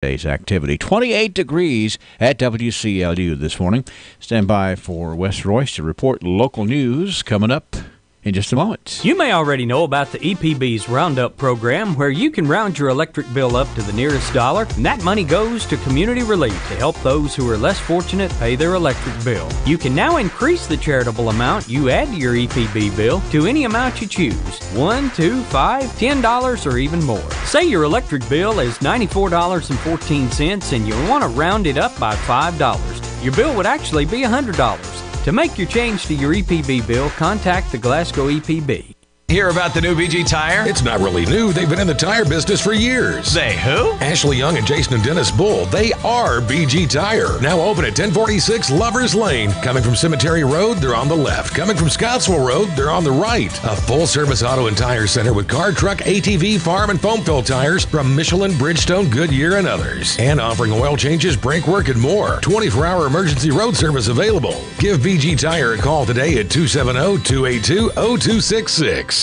Today's activity. 28 degrees at WCLU this morning. Stand by for Wes Royce to report local news coming up in just a moment. You may already know about the EPB's Roundup program, where you can round your electric bill up to the nearest dollar, and that money goes to community relief to help those who are less fortunate pay their electric bill. You can now increase the charitable amount you add to your EPB bill to any amount you choose: $1, $2, $5, $10, or even more. Say your electric bill is $94.14 and you want to round it up by $5. Your bill would actually be $100. To make your change to your EPB bill, contact the Glasgow EPB. Hear about the new BG Tire? It's not really new. They've been in the tire business for years. They who? Ashley Young and Jason and Dennis Bull. They are BG Tire. Now open at 1046 Lovers Lane. Coming from Cemetery Road, they're on the left. Coming from Scottsville Road, they're on the right. A full-service auto and tire center with car, truck, ATV, farm, and foam fill tires from Michelin, Bridgestone, Goodyear, and others. And offering oil changes, brake work, and more. 24-hour emergency road service available. Give BG Tire a call today at 270-282-0266.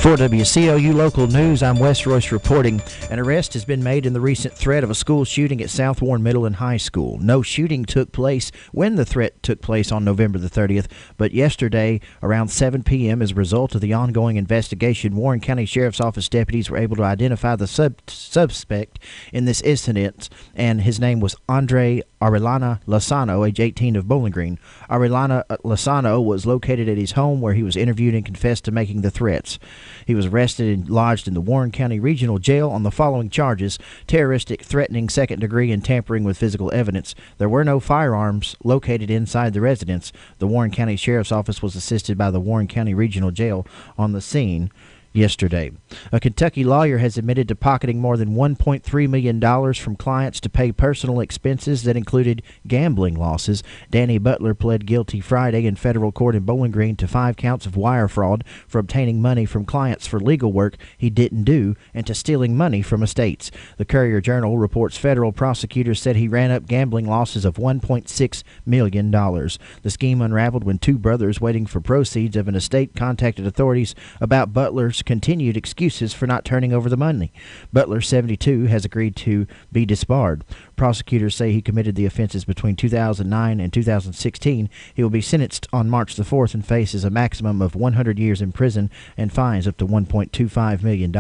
For WCLU Local News, I'm Wes Royce reporting. An arrest has been made in the recent threat of a school shooting at South Warren Middle and High School. No shooting took place when the threat took place on November the 30th, but yesterday around 7 p.m. as a result of the ongoing investigation, Warren County Sheriff's Office deputies were able to identify the suspect in this incident, and his name was Andre Arellana Lozano, age 18, of Bowling Green. Arellana Lozano was located at his home, where he was interviewed and confessed to making the threats. He was arrested and lodged in the Warren County Regional Jail on the following charges: terroristic, threatening, second degree, and tampering with physical evidence. There were no firearms located inside the residence. The Warren County Sheriff's Office was assisted by the Warren County Regional Jail on the scene yesterday. A Kentucky lawyer has admitted to pocketing more than $1.3 million from clients to pay personal expenses that included gambling losses. Danny Butler pled guilty Friday in federal court in Bowling Green to 5 counts of wire fraud for obtaining money from clients for legal work he didn't do and to stealing money from estates. The Courier-Journal reports federal prosecutors said he ran up gambling losses of $1.6 million. The scheme unraveled when 2 brothers waiting for proceeds of an estate contacted authorities about Butler's continued excuses for not turning over the money. Butler, 72, has agreed to be disbarred. Prosecutors say he committed the offenses between 2009 and 2016. He will be sentenced on March the 4th and faces a maximum of 100 years in prison and fines up to $1.25 million.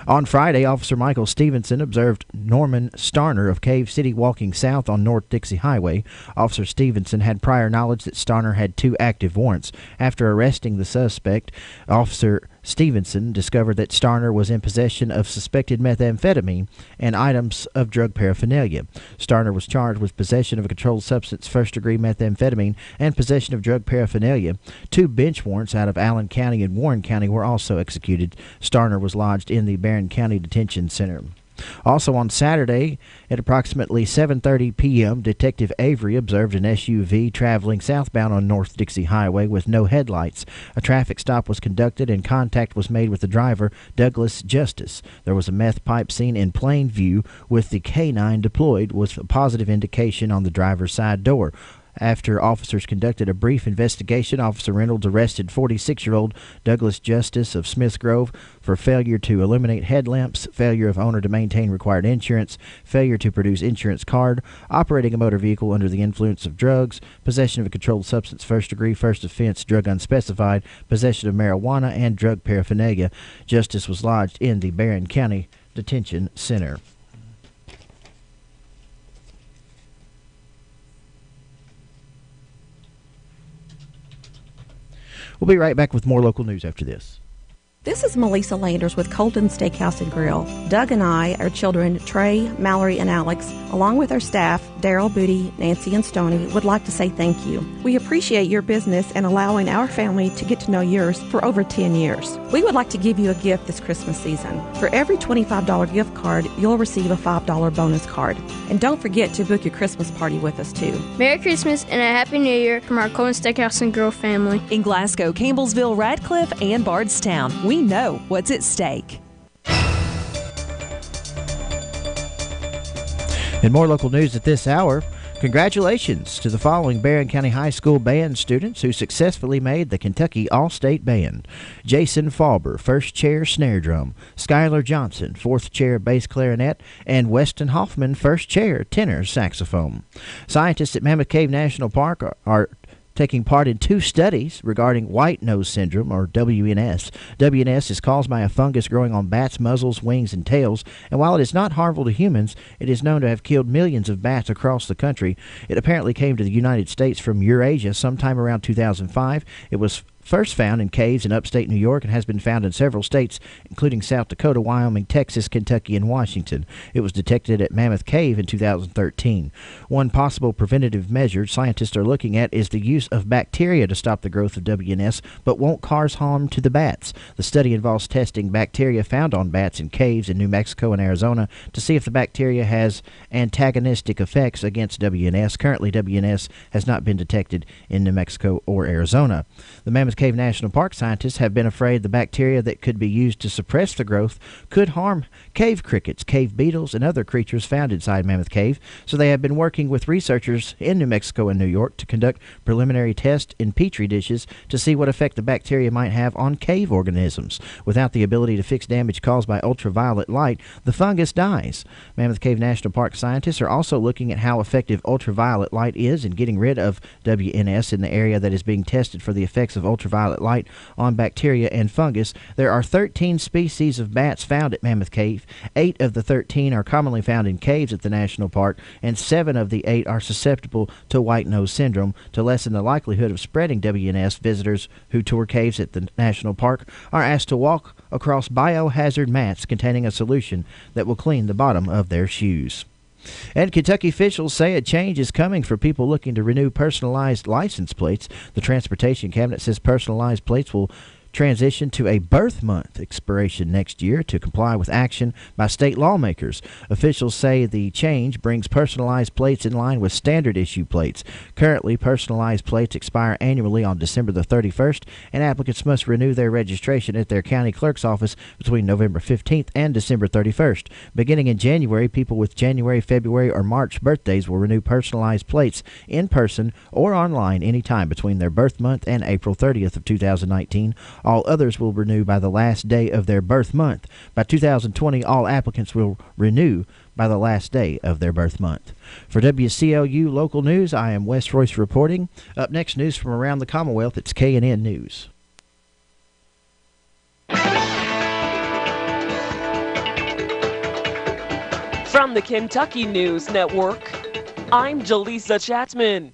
On Friday, Officer Michael Stevenson observed Norman Starner of Cave City walking south on North Dixie Highway. Officer Stevenson had prior knowledge that Starner had 2 active warrants. After arresting the suspect, Officer Stevenson discovered that Starner was in possession of suspected methamphetamine and items of drug paraphernalia. Starner was charged with possession of a controlled substance, first-degree methamphetamine, and possession of drug paraphernalia. 2 bench warrants out of Allen County and Warren County were also executed. Starner was lodged in the Barron County Detention Center. Also on Saturday, at approximately 7:30 p.m., Detective Avery observed an SUV traveling southbound on North Dixie Highway with no headlights. A traffic stop was conducted and contact was made with the driver, Douglas Justice. There was a meth pipe seen in plain view with the K9 deployed, with a positive indication on the driver's side door. After officers conducted a brief investigation, Officer Reynolds arrested 46-year-old Douglas Justice of Smith Grove for failure to illuminate headlamps, failure of owner to maintain required insurance, failure to produce insurance card, operating a motor vehicle under the influence of drugs, possession of a controlled substance, first degree, first offense, drug unspecified, possession of marijuana, and drug paraphernalia. Justice was lodged in the Barron County Detention Center. We'll be right back with more local news after this. This is Melissa Landers with Colton Steakhouse and Grill. Doug and I, our children, Trey, Mallory, and Alex, along with our staff, Daryl, Booty, Nancy, and Stoney, would like to say thank you. We appreciate your business and allowing our family to get to know yours for over 10 years. We would like to give you a gift this Christmas season. For every $25 gift card, you'll receive a $5 bonus card. And don't forget to book your Christmas party with us, too. Merry Christmas and a Happy New Year from our Colton Steakhouse and Grill family. In Glasgow, Campbellsville, Radcliffe, and Bardstown, we know what's at stake. In more local news at this hour, Congratulations to the following Barron County High School band students who successfully made the Kentucky All-State Band. Jason Fauber, first chair snare drum. Skylar Johnson, fourth chair bass clarinet. And Weston Hoffman, first chair tenor saxophone. Scientists at Mammoth Cave National Park are taking part in 2 studies regarding white nose syndrome, or WNS. WNS is caused by a fungus growing on bats' muzzles, wings, and tails, and while it is not harmful to humans, it is known to have killed millions of bats across the country. It apparently came to the United States from Eurasia sometime around 2005. It was first found in caves in upstate New York and has been found in several states, including South Dakota, Wyoming, Texas, Kentucky, and Washington. It was detected at Mammoth Cave in 2013. One possible preventative measure scientists are looking at is the use of bacteria to stop the growth of WNS, but won't cause harm to the bats. The study involves testing bacteria found on bats in caves in New Mexico and Arizona to see if the bacteria has antagonistic effects against WNS. Currently, WNS has not been detected in New Mexico or Arizona. The Mammoth Cave National Park scientists have been afraid the bacteria that could be used to suppress the growth could harm cave crickets, cave beetles, and other creatures found inside Mammoth Cave, so they have been working with researchers in New Mexico and New York to conduct preliminary tests in petri dishes to see what effect the bacteria might have on cave organisms. Without the ability to fix damage caused by ultraviolet light, the fungus dies. Mammoth Cave National Park scientists are also looking at how effective ultraviolet light is in getting rid of WNS in the area that is being tested for the effects of ultraviolet light on bacteria and fungus. There are 13 species of bats found at Mammoth Cave. 8 of the 13 are commonly found in caves at the national park, and 7 of the 8 are susceptible to white nose syndrome. To lessen the likelihood of spreading WNS, visitors who tour caves at the national park are asked to walk across biohazard mats containing a solution that will clean the bottom of their shoes. And Kentucky officials say a change is coming for people looking to renew personalized license plates. The Transportation Cabinet says personalized plates will transition to a birth month expiration next year to comply with action by state lawmakers. Officials say the change brings personalized plates in line with standard issue plates. Currently, personalized plates expire annually on December the 31st, and applicants must renew their registration at their county clerk's office between November 15th and December 31st. Beginning in January, people with January, February, or March birthdays will renew personalized plates in person or online anytime between their birth month and April 30th of 2019. All others will renew by the last day of their birth month. By 2020, all applicants will renew by the last day of their birth month. For WCLU Local News, I am Wes Royce reporting. Up next, news from around the Commonwealth. It's KNN News. From the Kentucky News Network, I'm Jaleesa Chapman.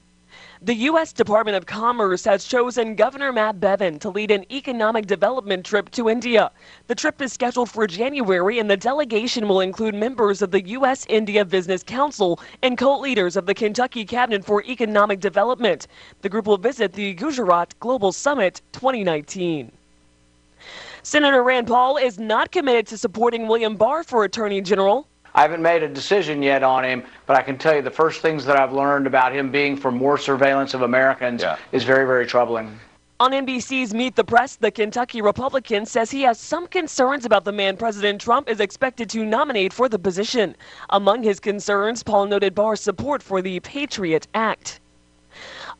The U.S. Department of Commerce has chosen Governor Matt Bevin to lead an economic development trip to India. The trip is scheduled for January, and the delegation will include members of the U.S.-India Business Council and co-leaders of the Kentucky Cabinet for Economic Development. The group will visit the Gujarat Global Summit 2019. Senator Rand Paul is not committed to supporting William Barr for Attorney General. I haven't made a decision yet on him, but I can tell you the first things that I've learned about him being for more surveillance of Americans is very, very troubling. On NBC's Meet the Press, the Kentucky Republican says he has some concerns about the man President Trump is expected to nominate for the position. Among his concerns, Paul noted Barr's support for the Patriot Act.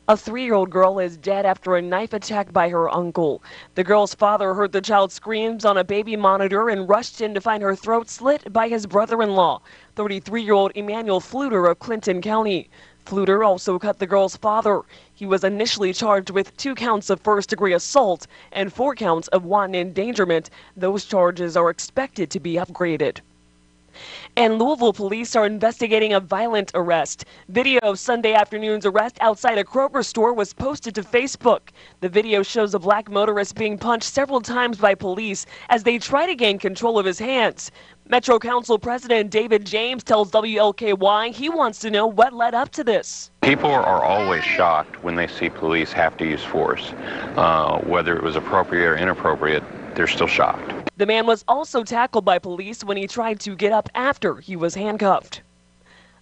A 3-year-old girl is dead after a knife attack by her uncle. The girl's father heard the child's screams on a baby monitor and rushed in to find her throat slit by his brother-in-law, 33-year-old Emmanuel Fluter of Clinton County. Fluter also cut the girl's father. He was initially charged with 2 counts of first-degree assault and 4 counts of wanton endangerment. Those charges are expected to be upgraded. And Louisville police are investigating a violent arrest. Video of Sunday afternoon's arrest outside a Kroger store was posted to Facebook. The video shows a black motorist being punched several times by police as they try to gain control of his hands. Metro Council President David James tells WLKY he wants to know what led up to this. People are always shocked when they see police have to use force. Whether it was appropriate or inappropriate, they're still shocked. The man was also tackled by police when he tried to get up after he was handcuffed.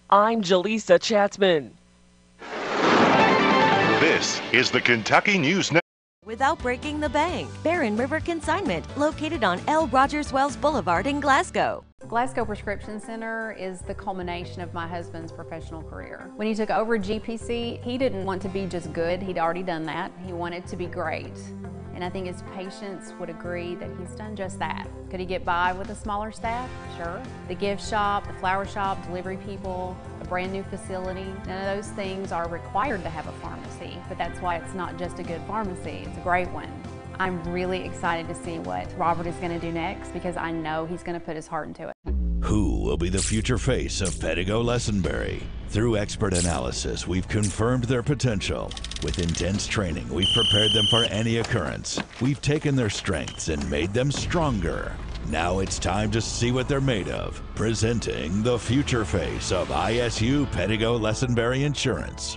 I'm Jaleesa Chapman. This is the Kentucky News Network. without breaking the bank. Barron River Consignment, located on L. Rogers Wells Boulevard in Glasgow. Glasgow Prescription Center is the culmination of my husband's professional career. When he took over GPC, he didn't want to be just good. He'd already done that. He wanted to be great. And I think his patients would agree that he's done just that. Could he get by with a smaller staff? Sure. The gift shop, the flower shop, delivery people, a brand new facility, none of those things are required to have a pharmacy, but that's why it's not just a good pharmacy, it's a great one. I'm really excited to see what Robert is going to do next because I know he's going to put his heart into it. Who will be the future face of Pettigo Lessenberry? Through expert analysis, we've confirmed their potential. With intense training, we've prepared them for any occurrence. We've taken their strengths and made them stronger. Now it's time to see what they're made of. Presenting the future face of ISU Pettigo Lessenberry Insurance.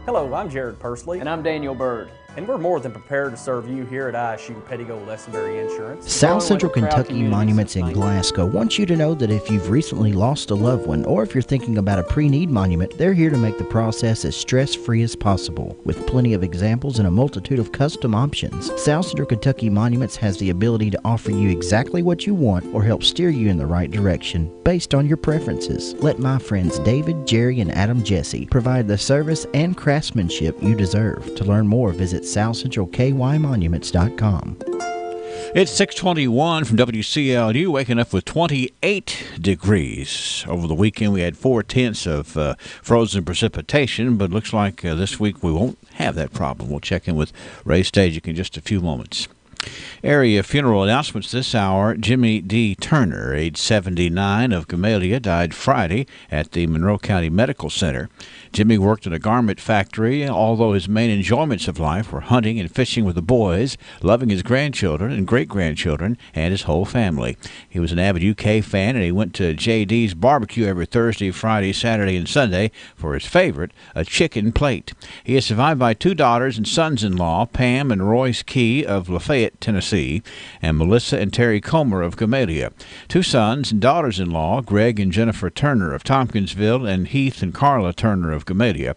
Hello, I'm Jared Pursley. And I'm Daniel Bird. And we're more than prepared to serve you here at ISU Pettigo Lessenberry Insurance. South Central Kentucky Monuments in Glasgow wants you to know that if you've recently lost a loved one or if you're thinking about a pre-need monument, they're here to make the process as stress-free as possible. With plenty of examples and a multitude of custom options, South Central Kentucky Monuments has the ability to offer you exactly what you want or help steer you in the right direction based on your preferences. Let my friends David, Jerry, and Adam Jesse provide the service and craftsmanship you deserve. To learn more, visit SouthCentralKYMonuments.com. It's 6:21 from WCLU, waking up with 28 degrees. Over the weekend, we had 4/10 of frozen precipitation, but looks like this week we won't have that problem. We'll check in with Ray Stajic in just a few moments. Area funeral announcements this hour. Jimmy D. Turner, age 79, of Gamaliel, died Friday at the Monroe County Medical Center. Jimmy worked in a garment factory, although his main enjoyments of life were hunting and fishing with the boys, loving his grandchildren and great-grandchildren, and his whole family. He was an avid UK fan, and he went to J.D.'s barbecue every Thursday, Friday, Saturday, and Sunday for his favorite, a chicken plate. He is survived by 2 daughters and sons-in-law, Pam and Royce Key of Lafayette, Tennessee, and Melissa and Terry Comer of Gamaliel. 2 sons and daughters-in-law, Greg and Jennifer Turner of Tompkinsville, and Heath and Carla Turner of Gamaliel.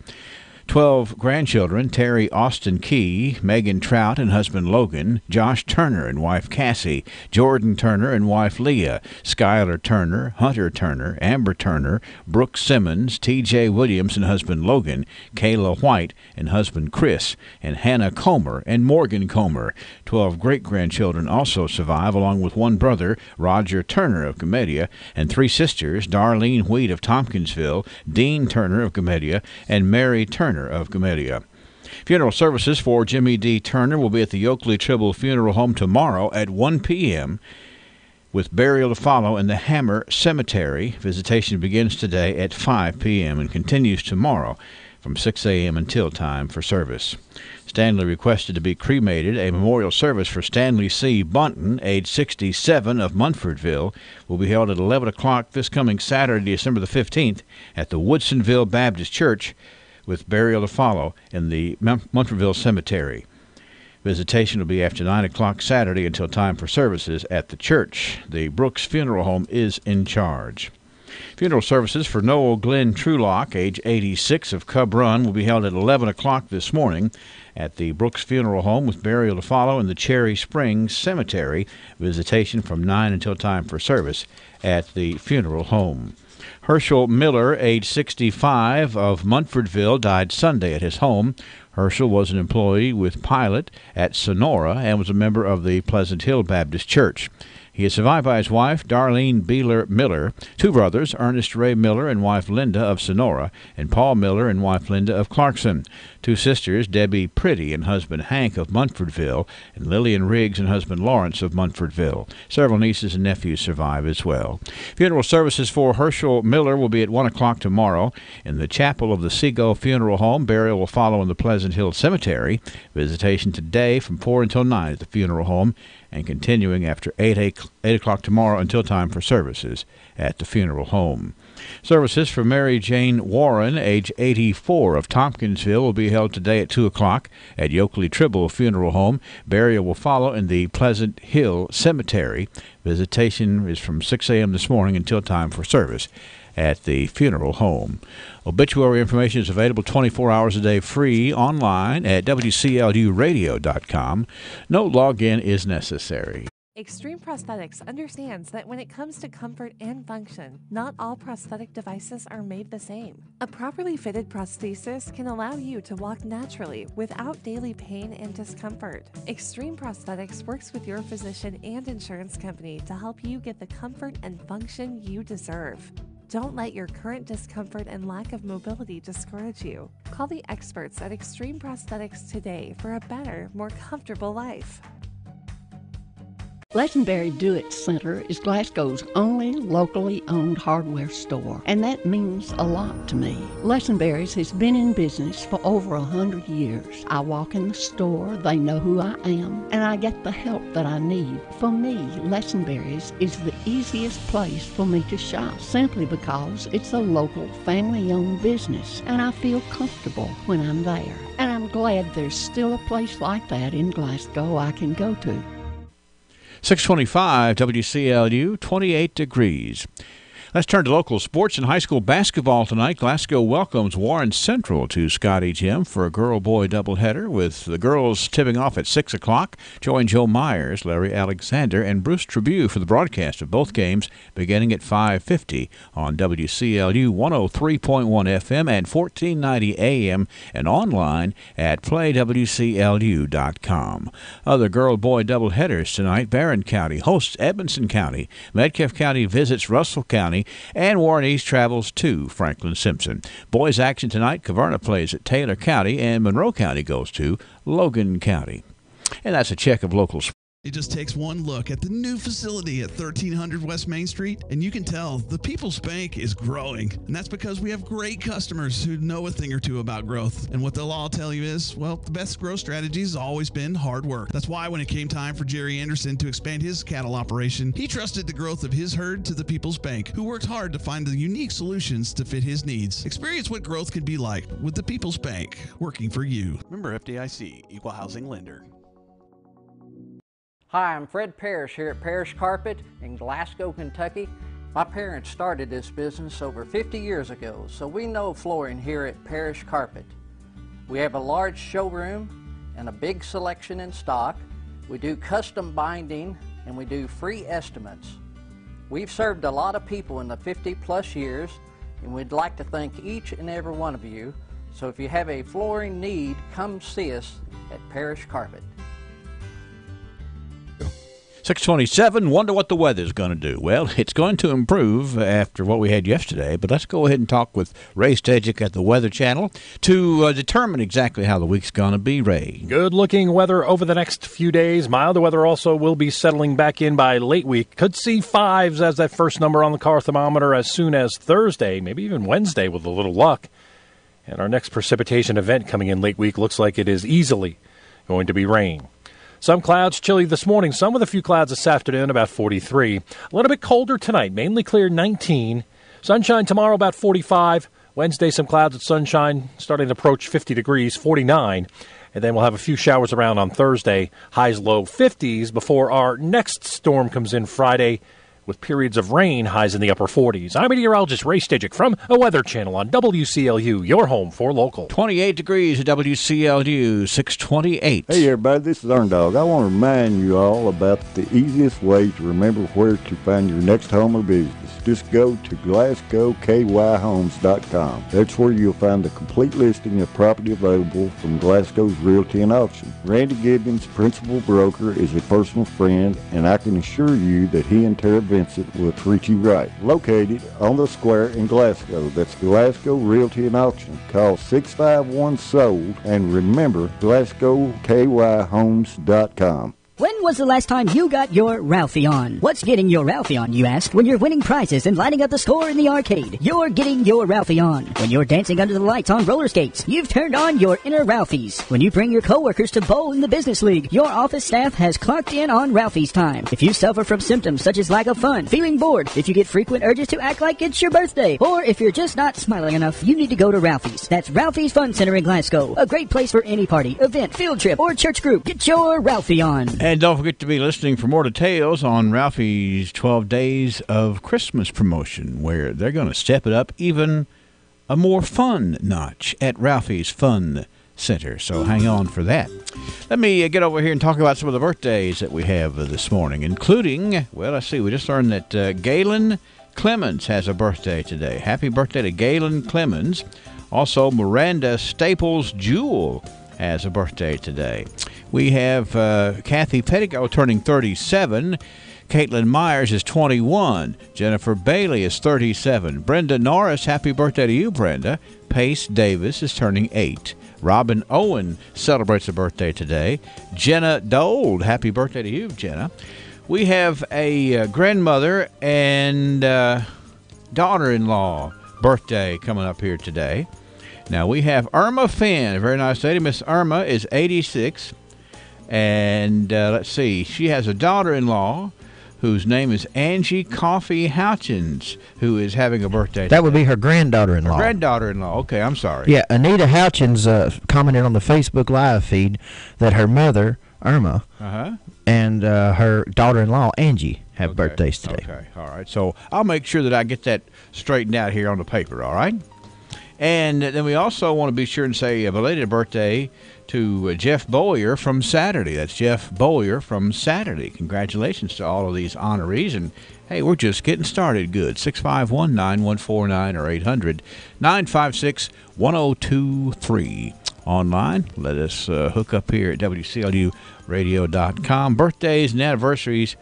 12 grandchildren, Terry Austin Key, Megan Trout and husband Logan, Josh Turner and wife Cassie, Jordan Turner and wife Leah, Skylar Turner, Hunter Turner, Amber Turner, Brooke Simmons, T.J. Williams and husband Logan, Kayla White and husband Chris, and Hannah Comer and Morgan Comer. 12 great-grandchildren also survive, along with 1 brother, Roger Turner of Gamaliel, and 3 sisters, Darlene Wheat of Tompkinsville, Dean Turner of Gamaliel, and Mary Turner of Gamaliel. Funeral services for Jimmy D. Turner will be at the Oakley Tribble Funeral Home tomorrow at 1 p.m., with burial to follow in the Hammer Cemetery. Visitation begins today at 5 p.m. and continues tomorrow from 6 a.m. until time for service. Stanley requested to be cremated. A memorial service for Stanley C. Bunton, age 67, of Munfordville, will be held at 11 o'clock this coming Saturday, December the 15th, at the Woodsonville Baptist Church, with burial to follow in the Munfordville Cemetery. Visitation will be after 9 o'clock Saturday until time for services at the church. The Brooks Funeral Home is in charge. Funeral services for Noel Glenn Trulock, age 86, of Cub Run, will be held at 11 o'clock this morning at the Brooks Funeral Home, with burial to follow in the Cherry Springs Cemetery. Visitation from 9 until time for service at the funeral home. Herschel Miller, age 65, of Munfordville, died Sunday at his home. Herschel was an employee with Pilot at Sonora and was a member of the Pleasant Hill Baptist Church. He is survived by his wife, Darlene Beeler Miller, 2 brothers, Ernest Ray Miller and wife Linda of Sonora, and Paul Miller and wife Linda of Clarkson, 2 sisters, Debbie Pretty and husband Hank of Munfordville, and Lillian Riggs and husband Lawrence of Munfordville. Several nieces and nephews survive as well. Funeral services for Herschel Miller will be at 1 o'clock tomorrow in the chapel of the Seagull Funeral Home. Burial will follow in the Pleasant Hill Cemetery. Visitation today from 4 until 9 at the funeral home, and continuing after 8 o'clock tomorrow until time for services at the funeral home. Services for Mary Jane Warren, age 84, of Tompkinsville, will be held today at 2 o'clock at Yoakley Tribble Funeral Home. Burial will follow in the Pleasant Hill Cemetery. Visitation is from 6 a.m. this morning until time for service at the funeral home. Obituary information is available 24 hours a day free online at WCLUradio.com. No login is necessary. Extreme Prosthetics understands that when it comes to comfort and function, not all prosthetic devices are made the same. A properly fitted prosthesis can allow you to walk naturally without daily pain and discomfort. Extreme Prosthetics works with your physician and insurance company to help you get the comfort and function you deserve. Don't let your current discomfort and lack of mobility discourage you. Call the experts at Extreme Prosthetics today for a better, more comfortable life. Lesenberry Do-It Center is Glasgow's only locally owned hardware store, and that means a lot to me. Lesenberry's has been in business for over 100 years. I walk in the store, they know who I am, and I get the help that I need. For me, Lesenberry's is the easiest place for me to shop, simply because it's a local, family-owned business, and I feel comfortable when I'm there. And I'm glad there's still a place like that in Glasgow I can go to. 625 WCLU, 28 degrees. Let's turn to local sports and high school basketball tonight. Glasgow welcomes Warren Central to Scotty Gym for a girl-boy doubleheader, with the girls tipping off at 6 o'clock. Join Joe Myers, Larry Alexander, and Bruce Tribune for the broadcast of both games beginning at 5:50 on WCLU 103.1 FM and 1490 AM and online at playwclu.com. Other girl-boy doubleheaders tonight: Barron County hosts Edmonson County, Metcalfe County visits Russell County, and Warren East travels to Franklin Simpson. Boys action tonight: Kavarna plays at Taylor County, and Monroe County goes to Logan County. And that's a check of local sports. It just takes one look at the new facility at 1300 West Main Street, and you can tell the People's Bank is growing. And that's because we have great customers who know a thing or two about growth. And what they'll all tell you is, well, the best growth strategy has always been hard work. That's why when it came time for Jerry Anderson to expand his cattle operation, he trusted the growth of his herd to the People's Bank, who worked hard to find the unique solutions to fit his needs. Experience what growth can be like with the People's Bank, working for you. Member FDIC, Equal Housing Lender. Hi, I'm Fred Parrish here at Parrish Carpet in Glasgow, Kentucky. My parents started this business over 50 years ago, so we know flooring here at Parrish Carpet. We have a large showroom and a big selection in stock. We do custom binding and we do free estimates. We've served a lot of people in the 50-plus years, and we'd like to thank each and every one of you. So if you have a flooring need, come see us at Parrish Carpet. 627, wonder what the weather's going to do. Well, it's going to improve after what we had yesterday, but let's go ahead and talk with Ray Stejic at the Weather Channel to determine exactly how the week's going to be, Ray. Good-looking weather over the next few days. Milder weather also will be settling back in by late week. Could see 5s as that first number on the car thermometer as soon as Thursday, maybe even Wednesday with a little luck. And our next precipitation event coming in late week looks like it is easily going to be rain. Some clouds, chilly this morning, some with a few clouds this afternoon, about 43. A little bit colder tonight, mainly clear, 19. Sunshine tomorrow, about 45. Wednesday, some clouds with sunshine, starting to approach 50 degrees, 49. And then we'll have a few showers around on Thursday, highs low 50s, before our next storm comes in Friday, with periods of rain, highs in the upper 40s. I'm meteorologist Ray Stejic from a Weather Channel on WCLU, your home for local. 28 degrees at WCLU, 628. Hey, everybody, this is Earn Dog. I want to remind you all about the easiest way to remember where to find your next home or business. Just go to GlasgowKYHomes.com. That's where you'll find a complete listing of property available from Glasgow's Realty and Auction. Randy Gibbons, principal broker, is a personal friend, and I can assure you that he and Tara Vincent will treat you right. Located on the square in Glasgow. That's Glasgow Realty and Auction. Call 651-SOLD, and remember, GlasgowKYHomes.com. When was the last time you got your Ralphie on? What's getting your Ralphie on, you ask? When you're winning prizes and lighting up the store in the arcade, you're getting your Ralphie on. When you're dancing under the lights on roller skates, you've turned on your inner Ralphies. When you bring your coworkers to bowl in the business league, your office staff has clocked in on Ralphie's time. If you suffer from symptoms such as lack of fun, feeling bored, if you get frequent urges to act like it's your birthday, or if you're just not smiling enough, you need to go to Ralphie's. That's Ralphie's Fun Center in Glasgow. A great place for any party, event, field trip, or church group. Get your Ralphie on. And don't don't forget to be listening for more details on Ralphie's 12 Days of Christmas promotion, where they're going to step it up even a more fun notch at Ralphie's Fun Center. So hang on for that. Let me get over here and talk about some of the birthdays that we have this morning, including, well, let's see, we just learned that Galen Clemens has a birthday today. Happy birthday to Galen Clemens. Also, Miranda Staples Jewell has a birthday today. We have Kathy Pettigo turning 37. Caitlin Myers is 21. Jennifer Bailey is 37. Brenda Norris, happy birthday to you, Brenda. Pace Davis is turning 8. Robin Owen celebrates a birthday today. Jenna Dold, happy birthday to you, Jenna. We have a grandmother and daughter-in-law birthday coming up here today. Now, we have Irma Finn, a very nice lady. Miss Irma is 86. And let's see, she has a daughter-in-law whose name is Angie Coffey Houchins, who is having a birthday today. That would be her granddaughter-in-law. Granddaughter-in-law. Okay, I'm sorry. Yeah, Anita Houchins commented on the Facebook Live feed that her mother, Irma, and her daughter-in-law, Angie, have birthdays today. Okay, all right. So I'll make sure that I get that straightened out here on the paper, all right? And then we also want to be sure and say a belated birthday to Jeff Boyer from Saturday. That's Jeff Boyer from Saturday. Congratulations to all of these honorees. And, hey, we're just getting started good. 651-9149 or 800-956-1023. Online, let us hook up here at WCLUradio.com. Birthdays and anniversaries,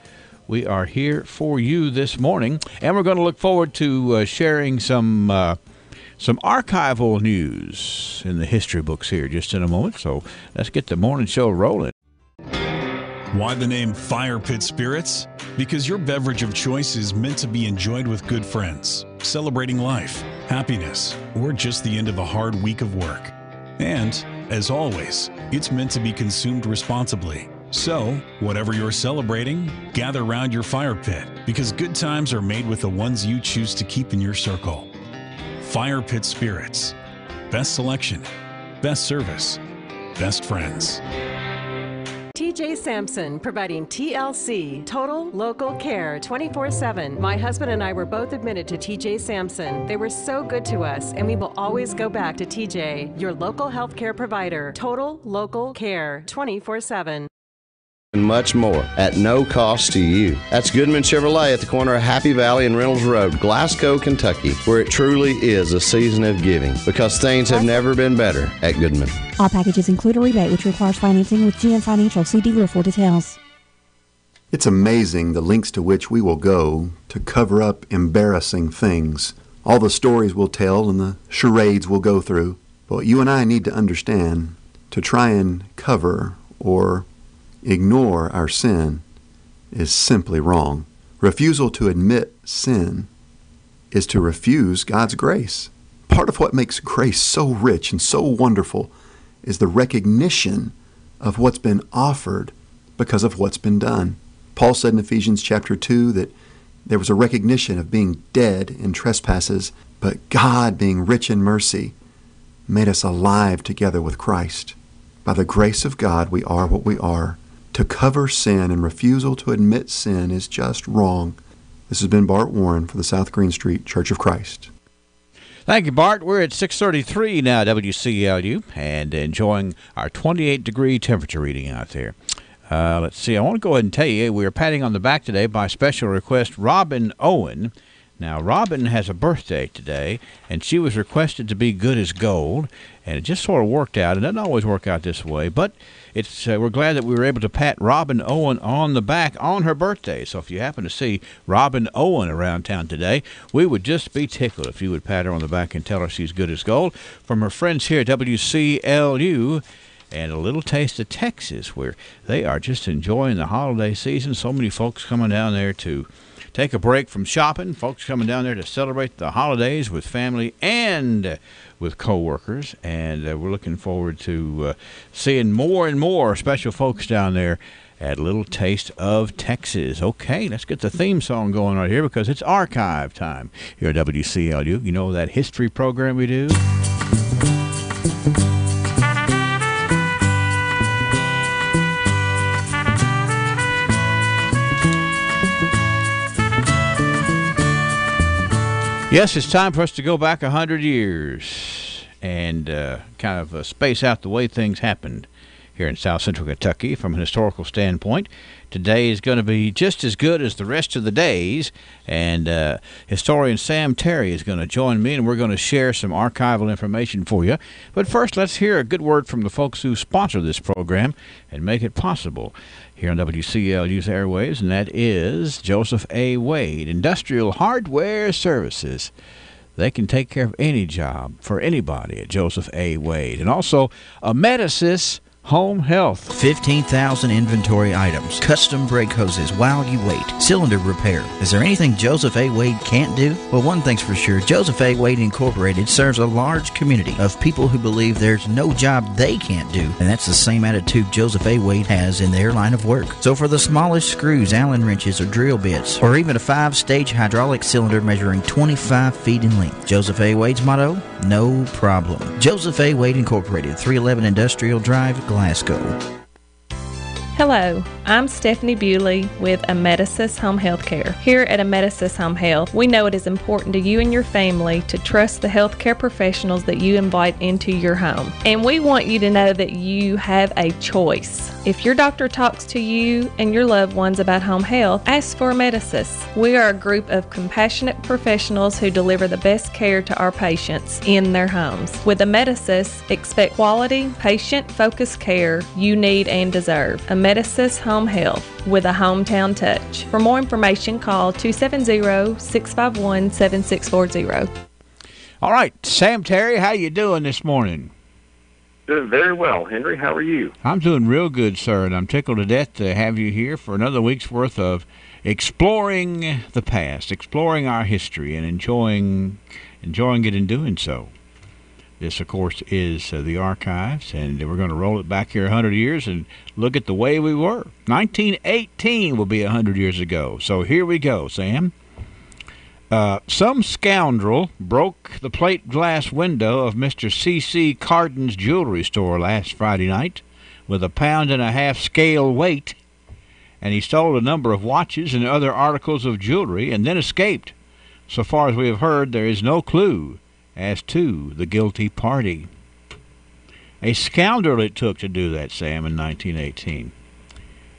we are here for you this morning. And we're going to look forward to sharing some archival news in the history books here just in a moment. So let's get the morning show rolling. Why the name Fire Pit Spirits? Because your beverage of choice is meant to be enjoyed with good friends, celebrating life, happiness, or just the end of a hard week of work. And, as always, it's meant to be consumed responsibly. So, whatever you're celebrating, gather round your fire pit, because good times are made with the ones you choose to keep in your circle. Fire Pit Spirits. Best selection, best service, best friends. TJ Sampson, providing TLC, Total Local Care, 24/7. My husband and I were both admitted to TJ Sampson. They were so good to us, and we will always go back to TJ, your local health care provider. Total Local Care, 24/7. And much more at no cost to you. That's Goodman Chevrolet at the corner of Happy Valley and Reynolds Road, Glasgow, Kentucky, where it truly is a season of giving, because things have never been better at Goodman. All packages include a rebate, which requires financing with GM Financial. See dealer for details. It's amazing the lengths to which we will go to cover up embarrassing things. All the stories we'll tell and the charades we'll go through. But what you and I need to understand, to try and cover or ignore our sin is simply wrong. Refusal to admit sin is to refuse God's grace. Part of what makes grace so rich and so wonderful is the recognition of what's been offered because of what's been done. Paul said in Ephesians chapter 2 that there was a recognition of being dead in trespasses, but God, being rich in mercy, made us alive together with Christ. By the grace of God, we are what we are. To cover sin and refusal to admit sin is just wrong. This has been Bart Warren for the South Green Street Church of Christ. Thank you, Bart. We're at 6:33 now, WCLU, and enjoying our 28-degree temperature reading out there. Let's see. I want to go ahead and tell you, we are patting on the back today by special request Robin Owen. Now, Robin has a birthday today, and she was requested to be good as gold, and it just sort of worked out. It doesn't always work out this way, but it's we're glad that we were able to pat Robin Owen on the back on her birthday. So if you happen to see Robin Owen around town today, we would just be tickled if you would pat her on the back and tell her she's good as gold. From her friends here at WCLU, and a little taste of Texas, where they are just enjoying the holiday season. So many folks coming down there to take a break from shopping, folks coming down there to celebrate the holidays with family and with coworkers, and we're looking forward to seeing more and more special folks down there at Little Taste of Texas. Okay, let's get the theme song going right here, because it's archive time here at WCLU. You know that history program we do? Yes, it's time for us to go back 100 years and kind of space out the way things happened here in South Central Kentucky from an historical standpoint. Today is going to be just as good as the rest of the days, and historian Sam Terry is going to join me, and we're going to share some archival information for you. But first, let's hear a good word from the folks who sponsor this program and make it possible here on WCLU's airwaves, and that is Joseph A. Wade, Industrial Hardware Services. They can take care of any job for anybody at Joseph A. Wade. And also, Amedisys Home Health. 15,000 inventory items, custom brake hoses while you wait, cylinder repair. Is there anything Joseph A. Wade can't do? Well, one thing's for sure, Joseph A. Wade Incorporated serves a large community of people who believe there's no job they can't do, and that's the same attitude Joseph A. Wade has in their line of work. So for the smallest screws, Allen wrenches, or drill bits, or even a 5-stage hydraulic cylinder measuring 25 feet in length, Joseph A. Wade's motto, no problem. Joseph A. Wade Incorporated, 311 Industrial Drive, Glasgow. Hello, I'm Stephanie Bewley with Amedisys Home Health Care. Here at Amedisys Home Health, we know it is important to you and your family to trust the healthcare professionals that you invite into your home. And we want you to know that you have a choice. If your doctor talks to you and your loved ones about home health, ask for Amedisys. We are a group of compassionate professionals who deliver the best care to our patients in their homes. With Amedisys, expect quality, patient-focused care you need and deserve. Amedisys Home Health with a hometown touch. For more information, call 270-651-7640. All right, Sam Terry, how you doing this morning? Doing very well, Henry. How are you? I'm doing real good, sir, and I'm tickled to death to have you here for another week's worth of exploring the past, exploring our history, and enjoying it in doing so. This, of course, is the archives, and we're going to roll it back here 100 years and look at the way we were. 1918 will be 100 years ago. So here we go, Sam. Some scoundrel broke the plate glass window of Mr. C.C. Carden's jewelry store last Friday night with a 1.5 pound scale weight, and he stole a number of watches and other articles of jewelry and then escaped. So far as we have heard, there is no clue as to the guilty party. A scoundrel it took to do that, Sam, in 1918.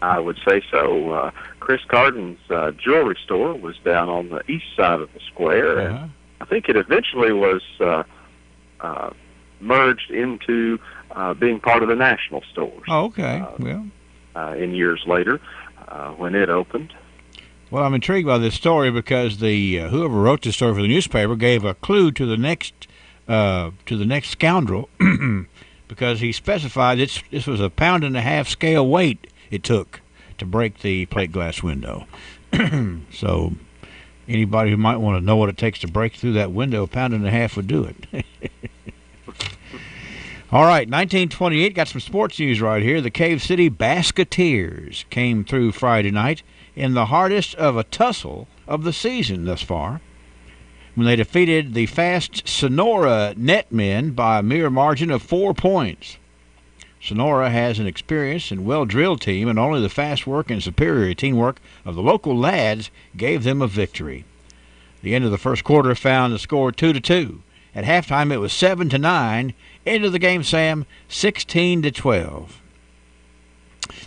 I would say so. Chris Carden's jewelry store was down on the east side of the square, and I think it eventually was merged into being part of the National Stores. Oh, okay. In years later, when it opened. Well, I'm intrigued by this story because the whoever wrote this story for the newspaper gave a clue to the next scoundrel because he specified this was a 1.5 pound scale weight it took to break the plate glass window. So anybody who might want to know what it takes to break through that window, 1.5 pounds would do it. All right, 1928, got some sports news right here. The Cave City Basketeers came through Friday night in the hardest of a tussle of the season thus far, when they defeated the fast Sonora Netmen by a mere margin of 4 points. Sonora has an experienced and well-drilled team, and only the fast work and superior teamwork of the local lads gave them a victory. The end of the first quarter found the score 2-2. At halftime, it was 7-9. End of the game, Sam, 16-12.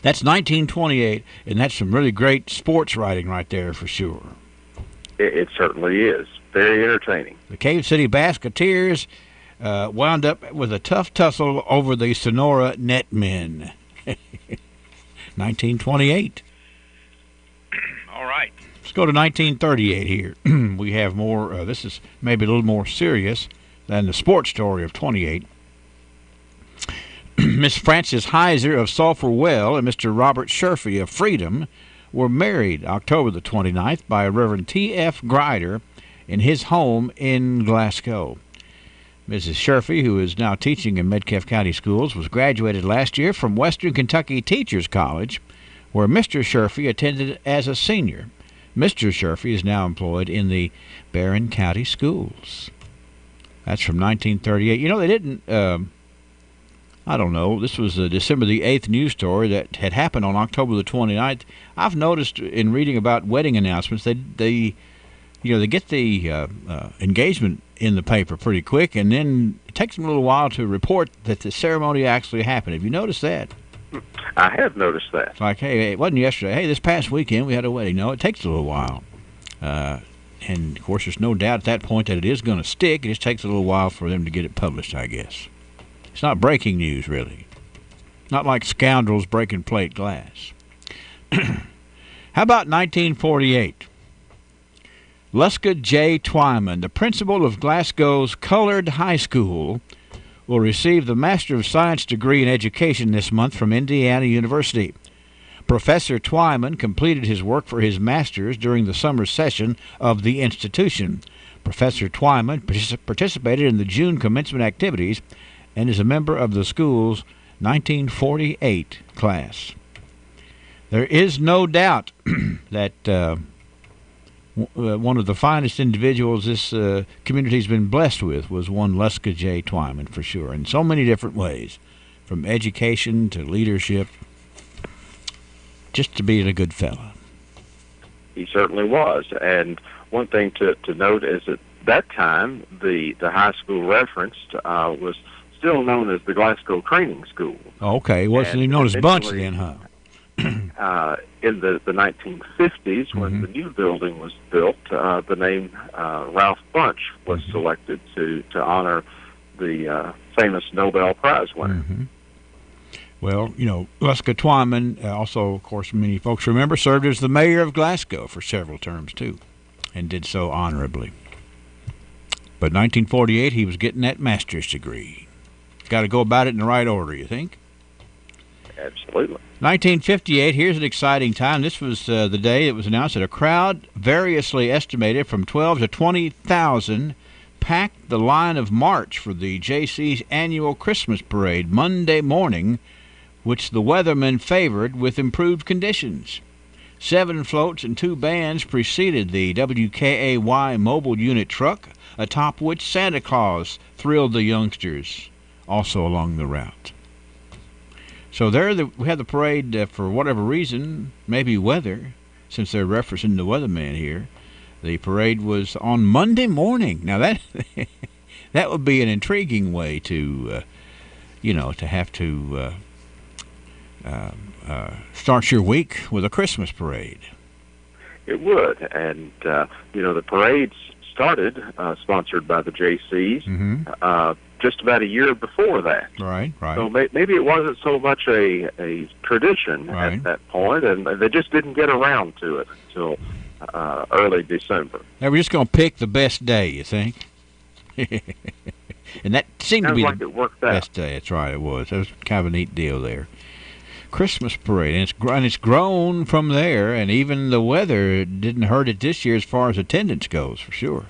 That's 1928, and that's some really great sports writing right there for sure. It certainly is. Very entertaining. The Cave City Basketeers wound up with a tough tussle over the Sonora Netmen. 1928. All right. Let's go to 1938 here. We have more. This is maybe a little more serious than the sports story of 28. Miss Frances Heiser of Sulphur Well and Mr. Robert Sherfy of Freedom were married October the 29th by Reverend T.F. Grider in his home in Glasgow. Mrs. Sherfy, who is now teaching in Metcalfe County Schools, was graduated last year from Western Kentucky Teachers College, where Mr. Sherfy attended as a senior. Mr. Sherfy is now employed in the Barron County Schools. That's from 1938. You know, they didn't... I don't know. This was a December the 8th news story that had happened on October the 29th. I've noticed in reading about wedding announcements, they they get the engagement in the paper pretty quick, and then it takes them a little while to report that the ceremony actually happened. Have you noticed that? I have noticed that. It's like, hey, it wasn't yesterday. Hey, this past weekend we had a wedding. No, it takes a little while. And, of course, there's no doubt at that point that it is going to stick. It just takes a little while for them to get it published, I guess. It's not breaking news, really. Not like scoundrels breaking plate glass. How about 1948? Luska J. Twyman, the principal of Glasgow's Colored High School, will receive the Master of Science degree in Education this month from Indiana University. Professor Twyman completed his work for his master's during the summer session of the institution. Professor Twyman participated in the June commencement activities and is a member of the school's 1948 class. There is no doubt that one of the finest individuals this community's been blessed with was one Luska J. Twyman, for sure, in so many different ways, from education to leadership, just to being a good fella. He certainly was. And one thing to note is at that time, the high school referenced was still known as the Glasgow Training School. Okay, wasn't even known as Bunch then, huh? In the 1950s, when the new building was built, the name Ralph Bunch was selected to honor the famous Nobel Prize winner. Well, Luska Twyman, also, of course, many folks remember, served as the mayor of Glasgow for several terms, too, and did so honorably. But 1948, he was getting that master's degree. Got to go about it in the right order, you think? Absolutely. 1958, here's an exciting time. This was the day it was announced that a crowd variously estimated from 12 to 20,000 packed the line of march for the JC's annual Christmas parade Monday morning, which the weathermen favored with improved conditions. 7 floats and 2 bands preceded the WKAY mobile unit truck, atop which Santa Claus thrilled the youngsters, also along the route. So we had the parade for whatever reason, maybe weather, since they're referencing the weatherman here. The parade was on Monday morning. Now that would be an intriguing way to, to have to start your week with a Christmas parade. It would, and the parades started sponsored by the JCs. Just about a year before that. Right. So maybe it wasn't so much a tradition at that point, and they just didn't get around to it until early December. Now we're just going to pick the best day, you think? And that seemed to be like the it worked best day. That's right, it was. That was kind of a neat deal there. Christmas parade, and it's grown from there, and even the weather didn't hurt it this year as far as attendance goes, for sure.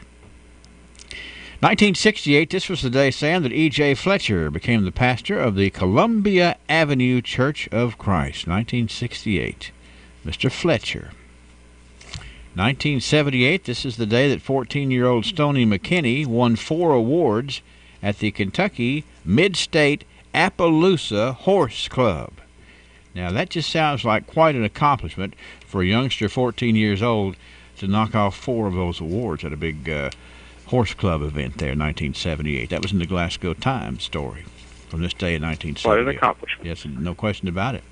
1968, this was the day, Sam, that E.J. Fletcher became the pastor of the Columbia Avenue Church of Christ. 1968, Mr. Fletcher. 1978, this is the day that 14-year-old Stoney McKinney won 4 awards at the Kentucky Mid-State Appaloosa Horse Club. Now, that just sounds like quite an accomplishment for a youngster 14 years old to knock off 4 of those awards at a big horse club event there in 1978. That was in the Glasgow Times story from this day in 1978. Quite an accomplishment. Yes, no question about it.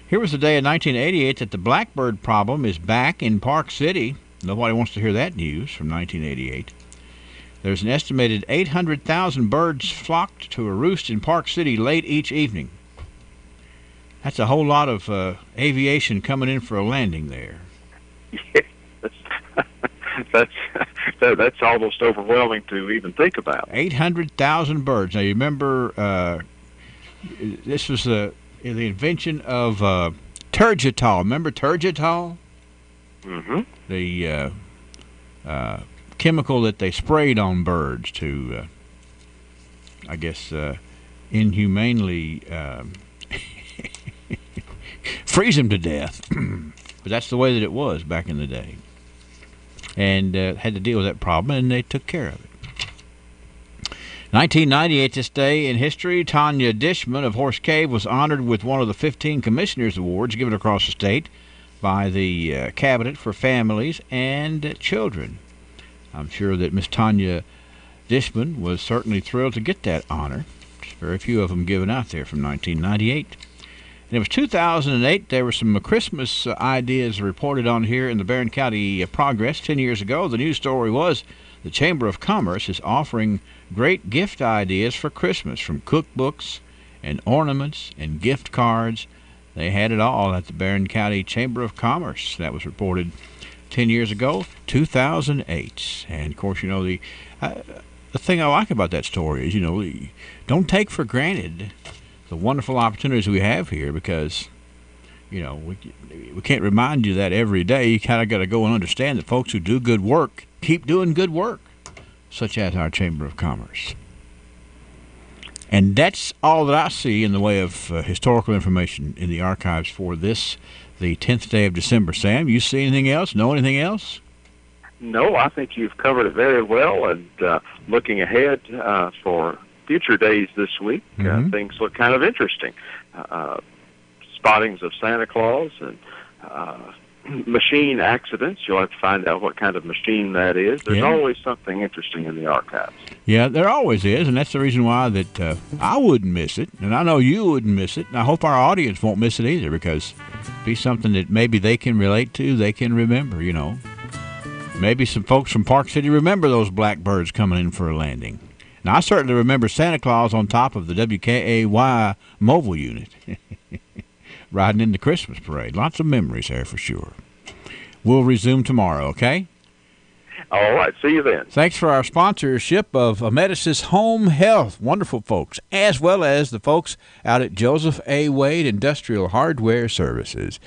Here was the day in 1988 that the blackbird problem is back in Park City. Nobody wants to hear that news from 1988. There's an estimated 800,000 birds flocked to a roost in Park City late each evening. That's a whole lot of aviation coming in for a landing there. Yes. That's almost overwhelming to even think about. 800,000 birds. Now, you remember this was the invention of Turgitol. Remember Turgitol? Mm-hmm. The chemical that they sprayed on birds to, I guess, inhumanely freeze them to death. But that's the way that it was back in the day. And had to deal with that problem, and they took care of it. 1998, this day in history, Tanya Dishman of Horse Cave was honored with one of the 15 Commissioners Awards given across the state by the Cabinet for Families and Children. I'm sure that Miss Tanya Dishman was certainly thrilled to get that honor. There's very few of them given out there from 1998. And it was 2008. There were some Christmas ideas reported on here in the Barron County Progress. 10 years ago, the news story was the Chamber of Commerce is offering great gift ideas for Christmas, from cookbooks and ornaments and gift cards. They had it all at the Barron County Chamber of Commerce. That was reported 10 years ago, 2008. And, of course, the thing I like about that story is, don't take for granted the wonderful opportunities we have here, because, we can't remind you that every day. You kind of got to go and understand that folks who do good work keep doing good work, such as our Chamber of Commerce. And that's all that I see in the way of historical information in the archives for this, the 10th day of December. Sam, you see anything else? Know anything else? No, I think you've covered it very well. And looking ahead for future days this week, things look kind of interesting. Spottings of Santa Claus and machine accidents. You'll have to find out what kind of machine that is. There's always something interesting in the archives. Yeah, there always is, and that's the reason why that I wouldn't miss it, and I know you wouldn't miss it, and I hope our audience won't miss it either, because it'll be something that maybe they can relate to, they can remember, Maybe some folks from Park City remember those blackbirds coming in for a landing. Now, I certainly remember Santa Claus on top of the WKAY mobile unit, riding in the Christmas parade. Lots of memories there for sure. We'll resume tomorrow, okay? All right, see you then. Thanks for our sponsorship of Ametis Home Health. Wonderful folks, as well as the folks out at Joseph A. Wade Industrial Hardware Services.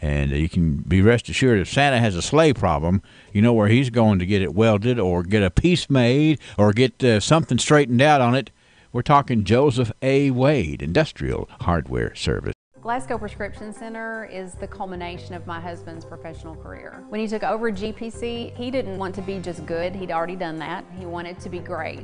And you can be rest assured, if Santa has a sleigh problem, you know where he's going to get it welded or get a piece made or get something straightened out on it. We're talking Joseph A. Wade Industrial Hardware Service. Glasgow Prescription Center is the culmination of my husband's professional career. When he took over GPC, he didn't want to be just good. He'd already done that. He wanted to be great.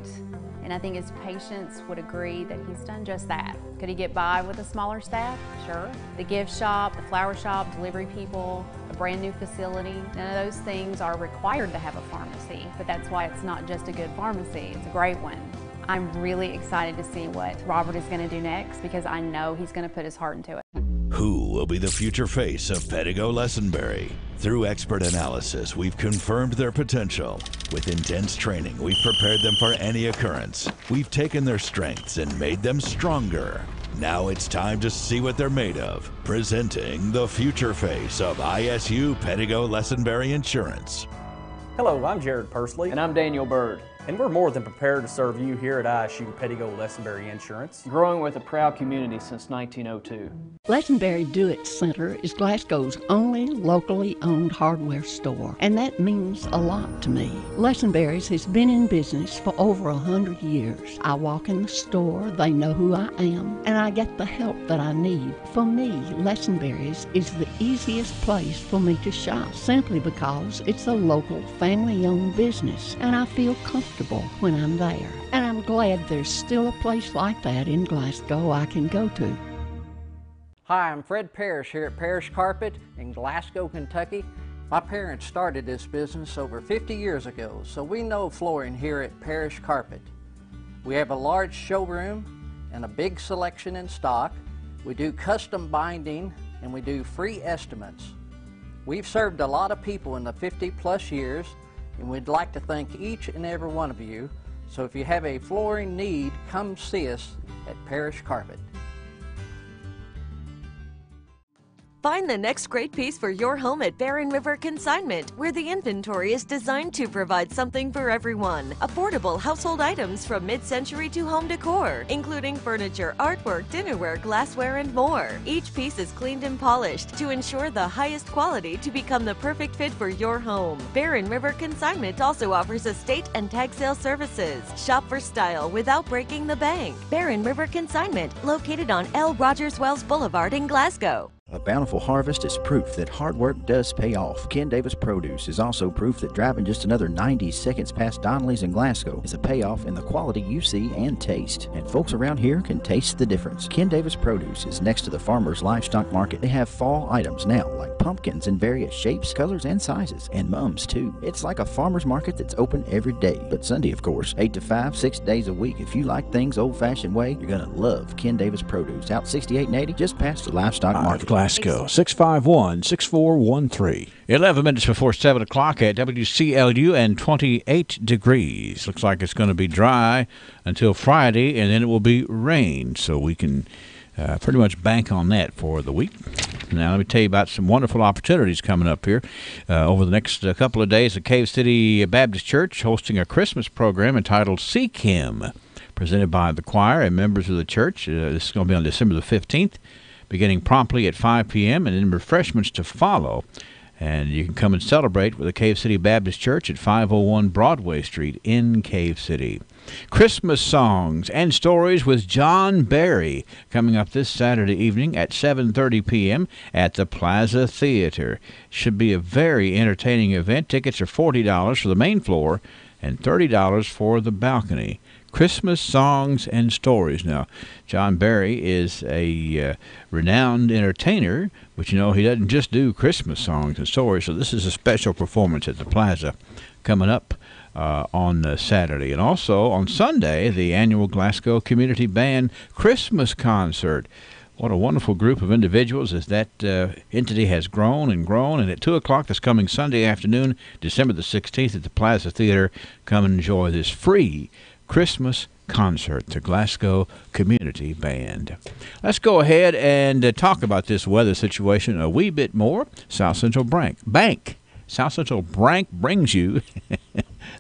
And I think his patients would agree that he's done just that. Could he get by with a smaller staff? Sure. The gift shop, the flower shop, delivery people, a brand new facility, none of those things are required to have a pharmacy, but that's why it's not just a good pharmacy, it's a great one. I'm really excited to see what Robert is going to do next, because I know he's going to put his heart into it. Who will be the future face of Pedigo Lessenberry? Through expert analysis, we've confirmed their potential. With intense training, we've prepared them for any occurrence. We've taken their strengths and made them stronger. Now it's time to see what they're made of. Presenting the future face of ISU Pedigo Lessenberry Insurance. Hello, I'm Jared Pursley. And I'm Daniel Bird. And we're more than prepared to serve you here at ISU Pedigo Lessenberry Insurance. Growing with a proud community since 1902. Lessenberry Do-It Center is Glasgow's only locally owned hardware store, and that means a lot to me. Lessenberry's has been in business for over 100 years. I walk in the store, they know who I am, and I get the help that I need. For me, Lessenberry's is the easiest place for me to shop, simply because it's a local, family-owned business, and I feel comfortable when I'm there. And I'm glad there's still a place like that in Glasgow I can go to. Hi, I'm Fred Parrish here at Parrish Carpet in Glasgow, Kentucky. My parents started this business over 50 years ago, so we know flooring here at Parrish Carpet. We have a large showroom and a big selection in stock. We do custom binding and we do free estimates. We've served a lot of people in the 50-plus years, and we'd like to thank each and every one of you. So if you have a flooring need, come see us at Parrish Carpet. Find the next great piece for your home at Barron River Consignment, where the inventory is designed to provide something for everyone. Affordable household items from mid-century to home decor, including furniture, artwork, dinnerware, glassware, and more. Each piece is cleaned and polished to ensure the highest quality to become the perfect fit for your home. Barron River Consignment also offers estate and tag sale services. Shop for style without breaking the bank. Barron River Consignment, located on L. Rogers Wells Boulevard in Glasgow. A bountiful harvest is proof that hard work does pay off. Ken Davis Produce is also proof that driving just another 90 seconds past Donnelly's in Glasgow is a payoff in the quality you see and taste. And folks around here can taste the difference. Ken Davis Produce is next to the Farmer's Livestock Market. They have fall items now, like pumpkins in various shapes, colors, and sizes, and mums too. It's like a farmer's market that's open every day, but Sunday, of course, 8 to 5, 6 days a week. If you like things old-fashioned way, you're going to love Ken Davis Produce, out 68 and 80, just past the Livestock Market. Glasgow, 651-6413. 11 minutes before 7 o'clock at WCLU and 28 degrees. Looks like it's going to be dry until Friday, and then it will be rain, so we can pretty much bank on that for the week. Now, let me tell you about some wonderful opportunities coming up here. Over the next couple of days, the Cave City Baptist Church hosting a Christmas program entitled Seek Him, presented by the choir and members of the church. This is going to be on December the 15th. Beginning promptly at 5 p.m. and then refreshments to follow. And you can come and celebrate with the Cave City Baptist Church at 501 Broadway Street in Cave City. Christmas songs and stories with John Barry coming up this Saturday evening at 7:30 p.m. at the Plaza Theater. Should be a very entertaining event. Tickets are $40 for the main floor and $30 for the balcony. Christmas songs and stories. Now, John Barry is a renowned entertainer, but you know, he doesn't just do Christmas songs and stories, so this is a special performance at the Plaza coming up on Saturday. And also on Sunday, the annual Glasgow Community Band Christmas Concert. What a wonderful group of individuals as that entity has grown, and at 2 o'clock this coming Sunday afternoon, December the 16th at the Plaza Theater, come and enjoy this free Christmas concert, the Glasgow Community Band. Let's go ahead and talk about this weather situation a wee bit more. South Central Bank brings you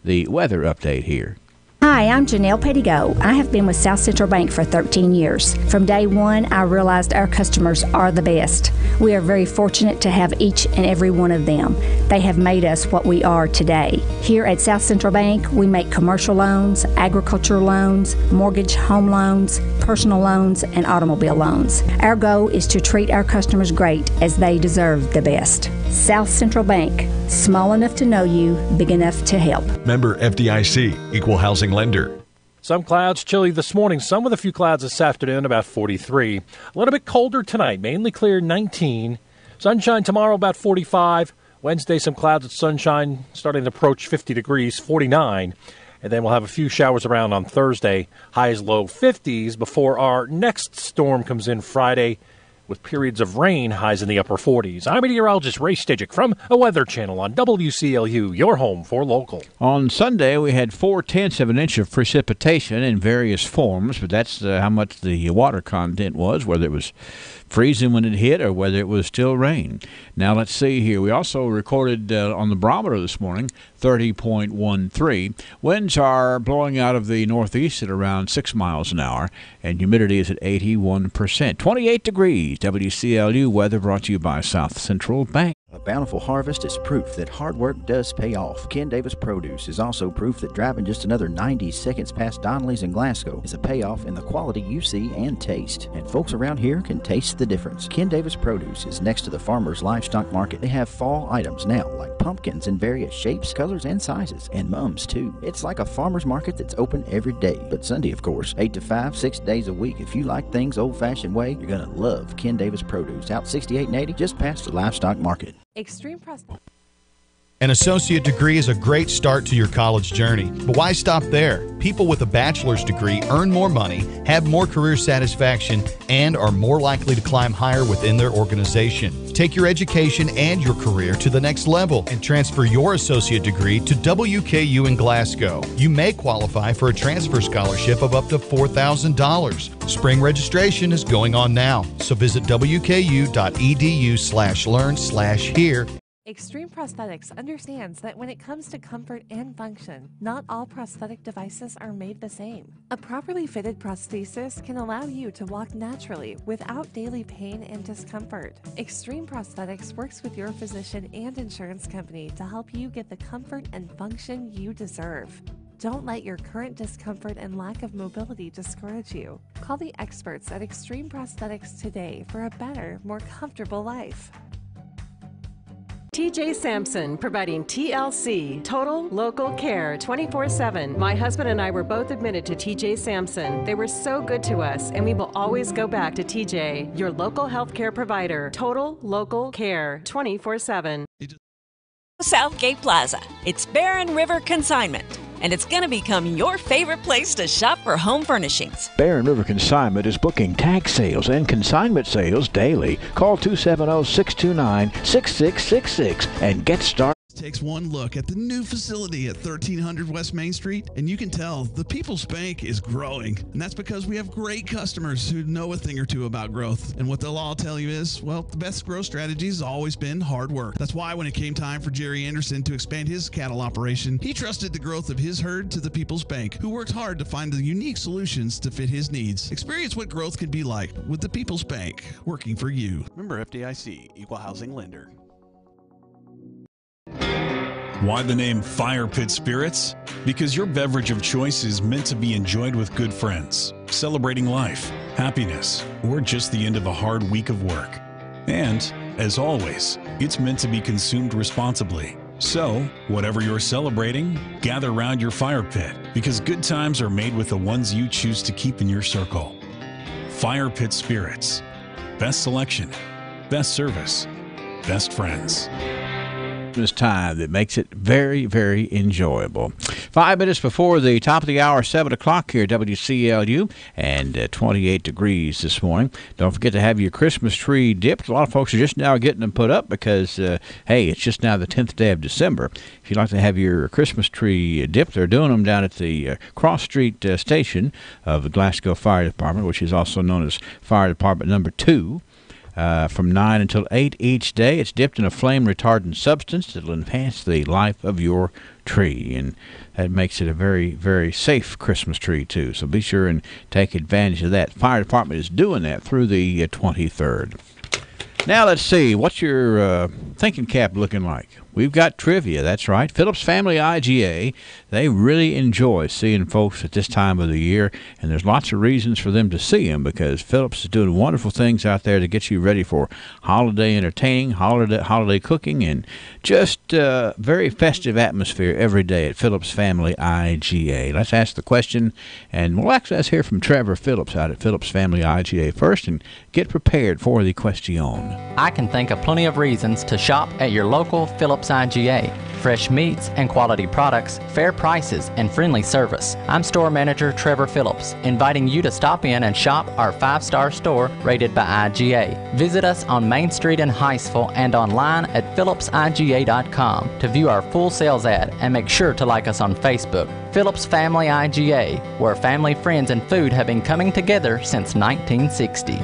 the weather update here. Hi, I'm Janelle Pettigo. I have been with South Central Bank for 13 years. From day one, I realized our customers are the best. We are very fortunate to have each and every one of them. They have made us what we are today. Here at South Central Bank, we make commercial loans, agricultural loans, mortgage home loans, personal loans, and automobile loans. Our goal is to treat our customers great as they deserve the best. South Central Bank, small enough to know you, big enough to help. Member FDIC, Equal Housing Lender. Some clouds, chilly this morning. Some with a few clouds this afternoon, about 43. A little bit colder tonight, mainly clear, 19. Sunshine tomorrow, about 45. Wednesday, some clouds with sunshine starting to approach 50 degrees, 49. And then we'll have a few showers around on Thursday, highs low 50s before our next storm comes in Friday, with periods of rain, highs in the upper 40s. I'm meteorologist Ray Stajic from a Weather Channel on WCLU, your home for local. On Sunday, we had 0.4 of an inch of precipitation in various forms, but that's how much the water content was, whether it was freezing when it hit or whether it was still rain. Now, let's see here. We also recorded on the barometer this morning 30.13. Winds are blowing out of the northeast at around 6 miles an hour, and humidity is at 81%. 28 degrees. WCLU weather brought to you by South Central Bank. A bountiful harvest is proof that hard work does pay off. Ken Davis Produce is also proof that driving just another 90 seconds past Donnelly's in Glasgow is a payoff in the quality you see and taste. And folks around here can taste the difference. Ken Davis Produce is next to the Farmer's Livestock Market. They have fall items now, like pumpkins in various shapes, colors, and sizes, and mums too. It's like a farmer's market that's open every day, but Sunday, of course, 8 to 5, 6 days a week. If you like things old-fashioned way, you're going to love Ken Davis Produce, out 68 and 80, just past the Livestock Market. Extreme Prosperity. An associate degree is a great start to your college journey, but why stop there? People with a bachelor's degree earn more money, have more career satisfaction, and are more likely to climb higher within their organization. Take your education and your career to the next level and transfer your associate degree to WKU in Glasgow. You may qualify for a transfer scholarship of up to $4,000. Spring registration is going on now, so visit wku.edu/learn/here. Extreme Prosthetics understands that when it comes to comfort and function, not all prosthetic devices are made the same. A properly fitted prosthesis can allow you to walk naturally without daily pain and discomfort. Extreme Prosthetics works with your physician and insurance company to help you get the comfort and function you deserve. Don't let your current discomfort and lack of mobility discourage you. Call the experts at Extreme Prosthetics today for a better, more comfortable life. TJ Sampson, providing TLC, total local care 24/7. My husband and I were both admitted to TJ Sampson. They were so good to us, and we will always go back to TJ, your local healthcare provider. Total local care 24/7. Southgate Plaza. It's Barren River Consignment, and it's going to become your favorite place to shop for home furnishings. Barren River Consignment is booking tag sales and consignment sales daily. Call 270-629-6666 and get started. Takes one look at the new facility at 1300 West Main Street, and you can tell the People's Bank is growing. And that's because we have great customers who know a thing or two about growth. And what they'll all tell you is, well, the best growth strategy has always been hard work. That's why when it came time for Jerry Anderson to expand his cattle operation, he trusted the growth of his herd to the People's Bank, who worked hard to find the unique solutions to fit his needs. Experience what growth can be like with the People's Bank, working for you. Member FDIC, Equal Housing Lender. Why the name Fire Pit Spirits? Because your beverage of choice is meant to be enjoyed with good friends, celebrating life, happiness, or just the end of a hard week of work. And, as always, it's meant to be consumed responsibly. So, whatever you're celebrating, gather round your fire pit, because good times are made with the ones you choose to keep in your circle. Fire Pit Spirits. Best selection, best service, best friends. Time that makes it very, very enjoyable. 5 minutes before the top of the hour, 7 o'clock here at WCLU, and 28 degrees this morning. Don't forget to have your Christmas tree dipped. A lot of folks are just now getting them put up because, hey, it's just now the 10th day of December. If you'd like to have your Christmas tree dipped, they're doing them down at the Cross Street station of the Glasgow Fire Department, which is also known as Fire Department Number 2. From 9 until 8 each day. It's dipped in a flame-retardant substance that will enhance the life of your tree, and that makes it a very, very safe Christmas tree, too. So be sure and take advantage of that. Fire Department is doing that through the 23rd. Now, let's see. What's your thinking cap looking like? We've got trivia, that's right. Phillips Family IGA, they really enjoy seeing folks at this time of the year, and there's lots of reasons for them to see them because Phillips is doing wonderful things out there to get you ready for holiday entertaining, holiday cooking, and just very festive atmosphere every day at Phillips Family IGA. Let's ask the question, and we'll actually let's hear from Trevor Phillips out at Phillips Family IGA first and get prepared for the question. I can think of plenty of reasons to shop at your local Phillips IGA. Fresh meats and quality products, fair prices, and friendly service. I'm store manager Trevor Phillips, inviting you to stop in and shop our 5-star store rated by IGA. Visit us on Main Street in Hiceville and online at phillipsiga.com to view our full sales ad, and make sure to like us on Facebook. Phillips Family IGA, where family, friends, and food have been coming together since 1960.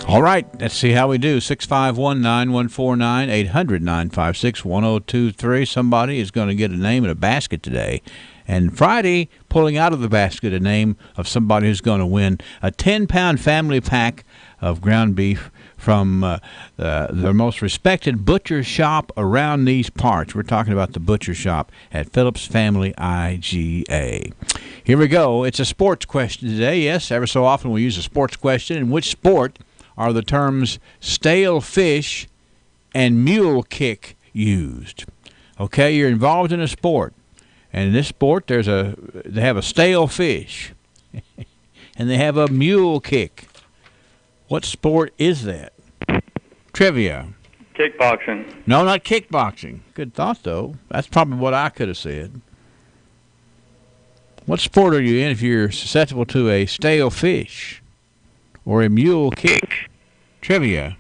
All right, let's see how we do. 651-9149, 800-956-1023. Somebody is going to get a name in a basket today. And Friday, pulling out of the basket a name of somebody who's going to win a 10-pound family pack of ground beef from the most respected butcher shop around these parts. We're talking about the butcher shop at Phillips Family IGA. Here we go. It's a sports question today. Yes, ever so often we use a sports question. In which sport are the terms stale fish and mule kick used? Okay, you're involved in a sport, and in this sport they have a stale fish and they have a mule kick. What sport is that? Trivia. Kickboxing. No, not kickboxing. Good thought, though. That's probably what I could have said. What sport are you in if you're susceptible to a stale fish or a mule kick? Trivia.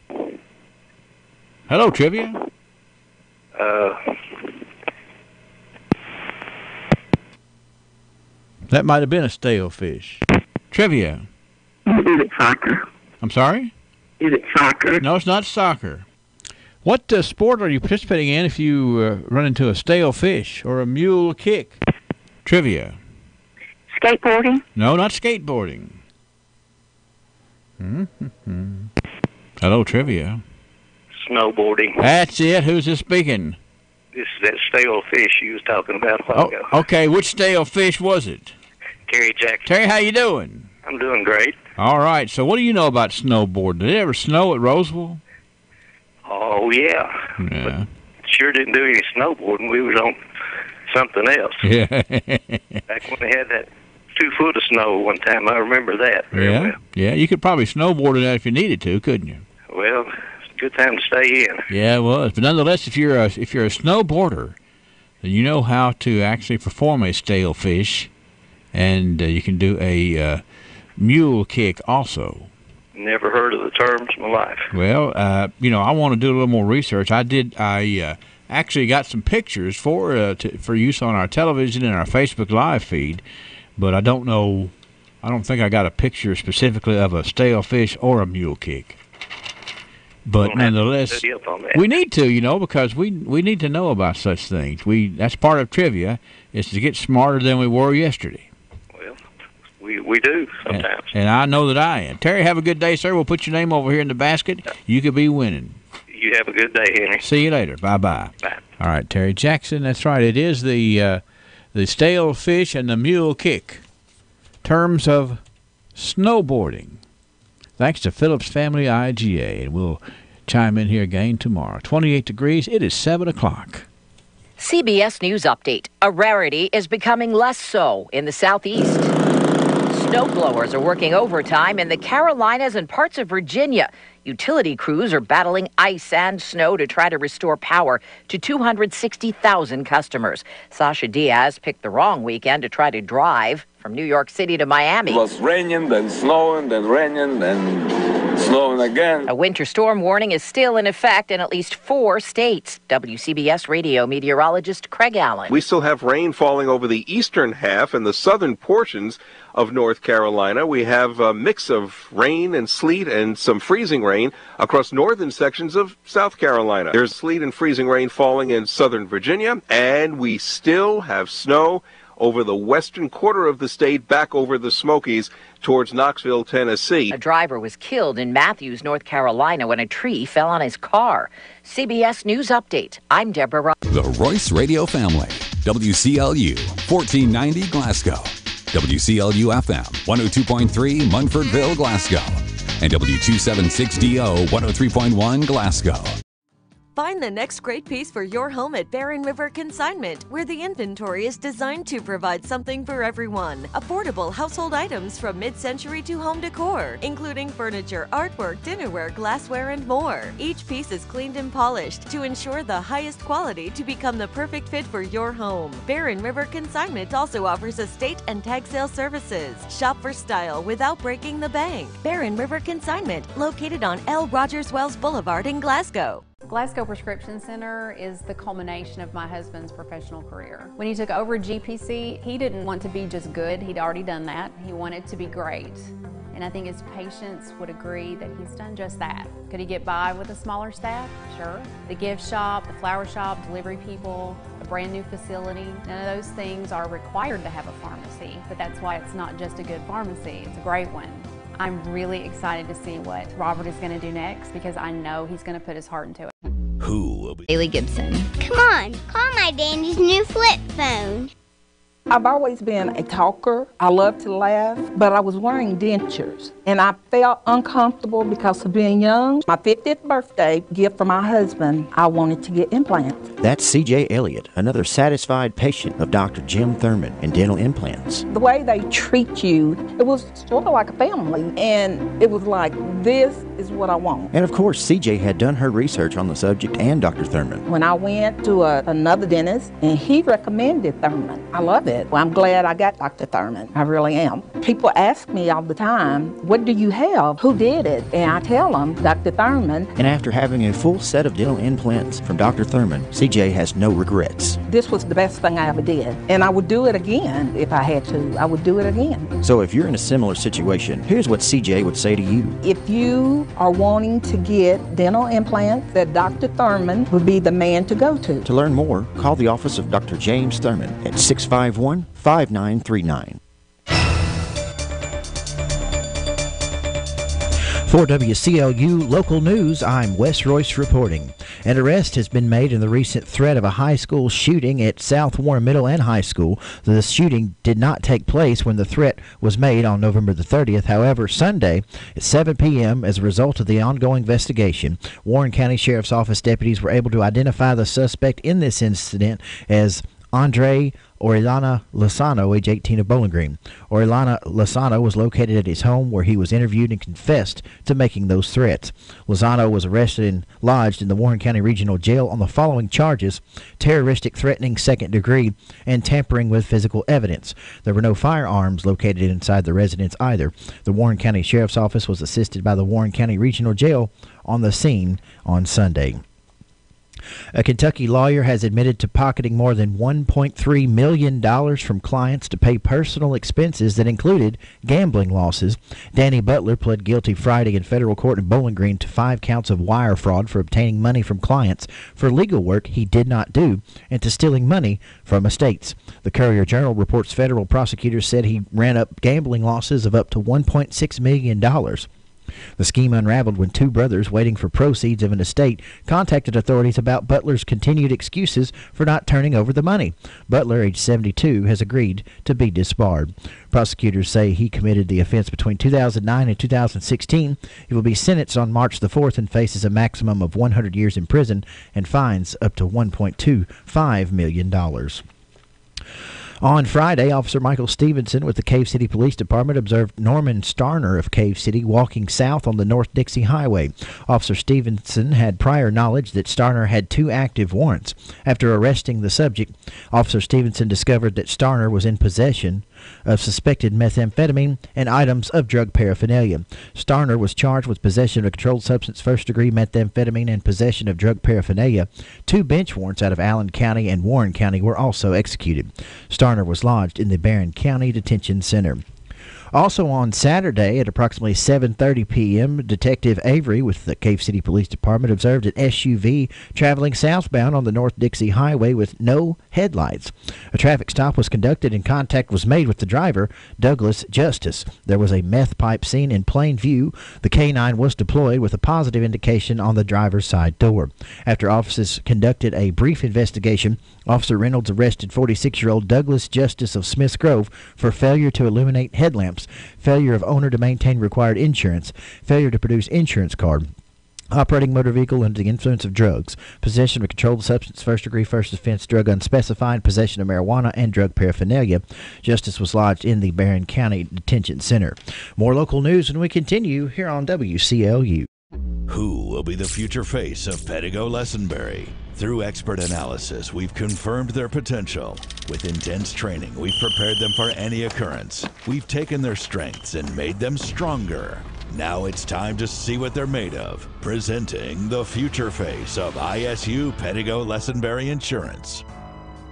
Hello, Trivia. That might have been a stale fish. Trivia. Is it soccer? I'm sorry? Is it soccer? No, it's not soccer. What sport are you participating in if you run into a stale fish or a mule kick? Trivia. Skateboarding? No, not skateboarding. Hello, Trivia. Snowboarding. That's it. Who's this speaking? This is that stale fish you was talking about a while ago. Okay, which stale fish was it? Terry Jackson. Terry, how you doing? I'm doing great. All right, so what do you know about snowboarding? Did it ever snow at Roseville? Oh, yeah. Yeah. But sure didn't do any snowboarding. We was on something else. Yeah. Back when they had that 2 foot of snow one time, I remember that very well. Yeah, you could probably snowboard in that if you needed to, couldn't you? Well, it's a good time to stay in. Yeah, it was. But nonetheless, if you're a snowboarder, then you know how to actually perform a stale fish, and you can do a mule kick also. Never heard of the terms in my life. Well, I want to do a little more research. I actually got some pictures for use on our television and our Facebook Live feed, but I don't think I got a picture specifically of a stale fish or a mule kick. But nonetheless, we need to, because we need to know about such things. That's part of trivia, is to get smarter than we were yesterday. Well, we do sometimes. And I know that I am. Terry, have a good day, sir. We'll put your name over here in the basket. You could be winning. You have a good day, Henry. See you later. Bye-bye. Bye. All right, Terry Jackson, that's right. It is the stale fish and the mule kick. Terms of snowboarding. Thanks to Phillips Family IGA. And we'll chime in here again tomorrow. 28 degrees. It is 7 o'clock. CBS News Update. A rarity is becoming less so in the Southeast. Snowblowers are working overtime in the Carolinas and parts of Virginia. Utility crews are battling ice and snow to try to restore power to 260,000 customers. Sasha Diaz picked the wrong weekend to try to drive from New York City to Miami. It was raining, then snowing, then raining, then snowing again. A winter storm warning is still in effect in at least 4 states. WCBS radio meteorologist Craig Allen. We still have rain falling over the eastern half and the southern portions of North Carolina. We have a mix of rain and sleet and some freezing rain across northern sections of South Carolina. There's sleet and freezing rain falling in southern Virginia, and we still have snow over the western quarter of the state back over the Smokies towards Knoxville, Tennessee. A driver was killed in Matthews, North Carolina when a tree fell on his car. CBS News Update. I'm Deborah. The Royce Radio Family. WCLU 1490 Glasgow. WCLU FM 102.3 Munfordville, Glasgow. And W276DO 103.1 Glasgow. Find the next great piece for your home at Barren River Consignment, where the inventory is designed to provide something for everyone. Affordable household items from mid-century to home decor, including furniture, artwork, dinnerware, glassware, and more. Each piece is cleaned and polished to ensure the highest quality to become the perfect fit for your home. Barren River Consignment also offers estate and tag sale services. Shop for style without breaking the bank. Barren River Consignment, located on L. Rogers Wells Boulevard in Glasgow. Glasgow Prescription Center is the culmination of my husband's professional career. When he took over GPC, he didn't want to be just good. He'd already done that. He wanted to be great. And I think his patients would agree that he's done just that. Could he get by with a smaller staff? Sure. The gift shop, the flower shop, delivery people, a brand new facility, none of those things are required to have a pharmacy, but that's why it's not just a good pharmacy, it's a great one. I'm really excited to see what Robert is going to do next because I know he's going to put his heart into it. Who will be Haley Gibson? Come on, call my Dandy's new flip phone. I've always been a talker. I love to laugh, but I was wearing dentures, and I felt uncomfortable because of being young. My 50th birthday gift for my husband, I wanted to get implants. That's C.J. Elliott, another satisfied patient of Dr. Jim Thurman in dental implants. The way they treat you, it was sort of like a family, and it was like, this is what I want. And of course, C.J. had done her research on the subject and Dr. Thurman. When I went to another dentist, and he recommended Thurman. I love it. Well, I'm glad I got Dr. Thurman. I really am. People ask me all the time, what do you have? Who did it? And I tell them, Dr. Thurman. And after having a full set of dental implants from Dr. Thurman, CJ has no regrets. This was the best thing I ever did. And I would do it again if I had to. I would do it again. So if you're in a similar situation, here's what CJ would say to you. If you are wanting to get dental implants, that Dr. Thurman would be the man to go to. To learn more, call the office of Dr. James Thurman at 651-5939. For WCLU Local News, I'm Wes Royce reporting. An arrest has been made in the recent threat of a high school shooting at South Warren Middle and High School. The shooting did not take place when the threat was made on November the 30th. However, Sunday at 7 p.m., as a result of the ongoing investigation, Warren County Sheriff's Office deputies were able to identify the suspect in this incident as Andre Orellana Lozano, age 18, of Bowling Green. Orellana Lozano was located at his home where he was interviewed and confessed to making those threats. Lozano was arrested and lodged in the Warren County Regional Jail on the following charges: terroristic threatening second degree and tampering with physical evidence. There were no firearms located inside the residence either. The Warren County Sheriff's Office was assisted by the Warren County Regional Jail on the scene on Sunday. A Kentucky lawyer has admitted to pocketing more than $1.3 million from clients to pay personal expenses that included gambling losses. Danny Butler pled guilty Friday in federal court in Bowling Green to 5 counts of wire fraud for obtaining money from clients for legal work he did not do and to stealing money from estates. The Courier-Journal reports federal prosecutors said he ran up gambling losses of up to $1.6 million. The scheme unraveled when 2 brothers waiting for proceeds of an estate contacted authorities about Butler's continued excuses for not turning over the money. Butler, age 72, has agreed to be disbarred. Prosecutors say he committed the offense between 2009 and 2016. He will be sentenced on March the 4th and faces a maximum of 100 years in prison and fines up to $1.25 million. On Friday, Officer Michael Stevenson with the Cave City Police Department observed Norman Starner of Cave City walking south on the North Dixie Highway. Officer Stevenson had prior knowledge that Starner had 2 active warrants. After arresting the subject, Officer Stevenson discovered that Starner was in possession of suspected methamphetamine and items of drug paraphernalia. Starner was charged with possession of a controlled substance, first-degree methamphetamine, and possession of drug paraphernalia. 2 bench warrants out of Allen County and Warren County were also executed. Starner was lodged in the Barron County Detention Center. Also on Saturday at approximately 7:30 p.m., Detective Avery with the Cave City Police Department observed an SUV traveling southbound on the North Dixie Highway with no headlights. A traffic stop was conducted and contact was made with the driver, Douglas Justice. There was a meth pipe seen in plain view. The K-9 was deployed with a positive indication on the driver's side door. After officers conducted a brief investigation, Officer Reynolds arrested 46-year-old Douglas Justice of Smiths Grove for failure to illuminate headlamps, failure of owner to maintain required insurance, failure to produce insurance card, operating motor vehicle under the influence of drugs, possession of a controlled substance, first-degree, first offense, drug unspecified, possession of marijuana, and drug paraphernalia. Justice was lodged in the Barron County Detention Center. More local news when we continue here on WCLU. Who will be the future face of Pedigo Lessenberry? Through expert analysis, we've confirmed their potential. With intense training, we've prepared them for any occurrence. We've taken their strengths and made them stronger. Now it's time to see what they're made of. Presenting the future face of ISU Pedigo Lessenberry Insurance.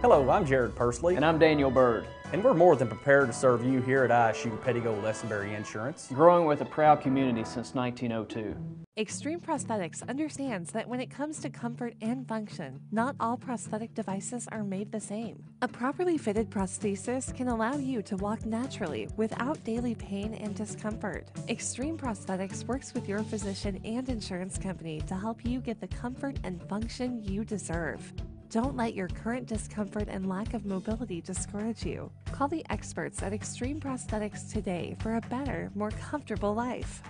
Hello, I'm Jared Pursley. And I'm Daniel Bird. And we're more than prepared to serve you here at ISU Pedigo Lessenberry Insurance. Growing with a proud community since 1902. Extreme Prosthetics understands that when it comes to comfort and function, not all prosthetic devices are made the same. A properly fitted prosthesis can allow you to walk naturally without daily pain and discomfort. Extreme Prosthetics works with your physician and insurance company to help you get the comfort and function you deserve. Don't let your current discomfort and lack of mobility discourage you. Call the experts at Extreme Prosthetics today for a better, more comfortable life.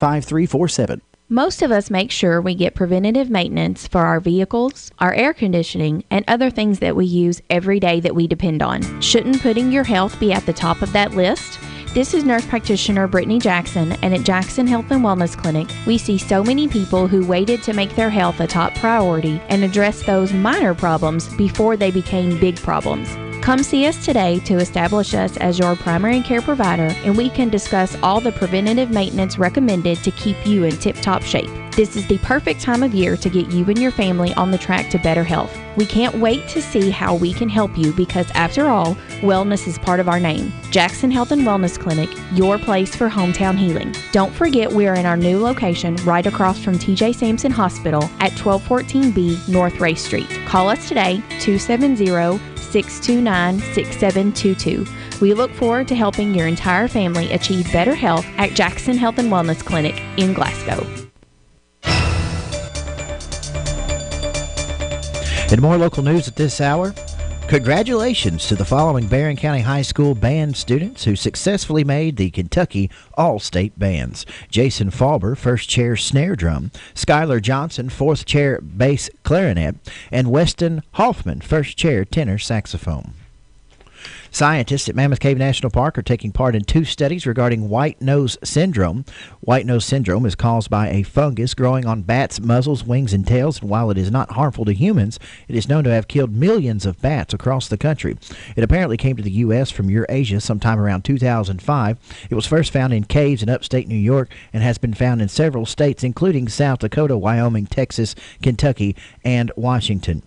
5347. Most of us make sure we get preventative maintenance for our vehicles, our air conditioning, and other things that we use every day that we depend on. Shouldn't putting your health be at the top of that list? This is nurse practitioner Brittany Jackson, and at Jackson Health and Wellness Clinic, we see so many people who waited to make their health a top priority and address those minor problems before they became big problems. Come see us today to establish us as your primary care provider, and we can discuss all the preventative maintenance recommended to keep you in tip-top shape. This is the perfect time of year to get you and your family on the track to better health. We can't wait to see how we can help you because, after all, wellness is part of our name. Jackson Health and Wellness Clinic, your place for hometown healing. Don't forget we are in our new location right across from TJ Sampson Hospital at 1214B North Ray Street. Call us today, 270-629-6722. We look forward to helping your entire family achieve better health at Jackson Health and Wellness Clinic in Glasgow. And more local news at this hour. Congratulations to the following Barron County High School band students who successfully made the Kentucky All-State Bands. Jason Falber, first chair snare drum, Skylar Johnson, fourth chair bass clarinet, and Weston Hoffman, first chair tenor saxophone. Scientists at Mammoth Cave National Park are taking part in 2 studies regarding white nose syndrome. White nose syndrome is caused by a fungus growing on bats' muzzles, wings, and tails, and while it is not harmful to humans, it is known to have killed millions of bats across the country. It apparently came to the U.S. from Eurasia sometime around 2005. It was first found in caves in upstate New York and has been found in several states, including South Dakota, Wyoming, Texas, Kentucky, and Washington.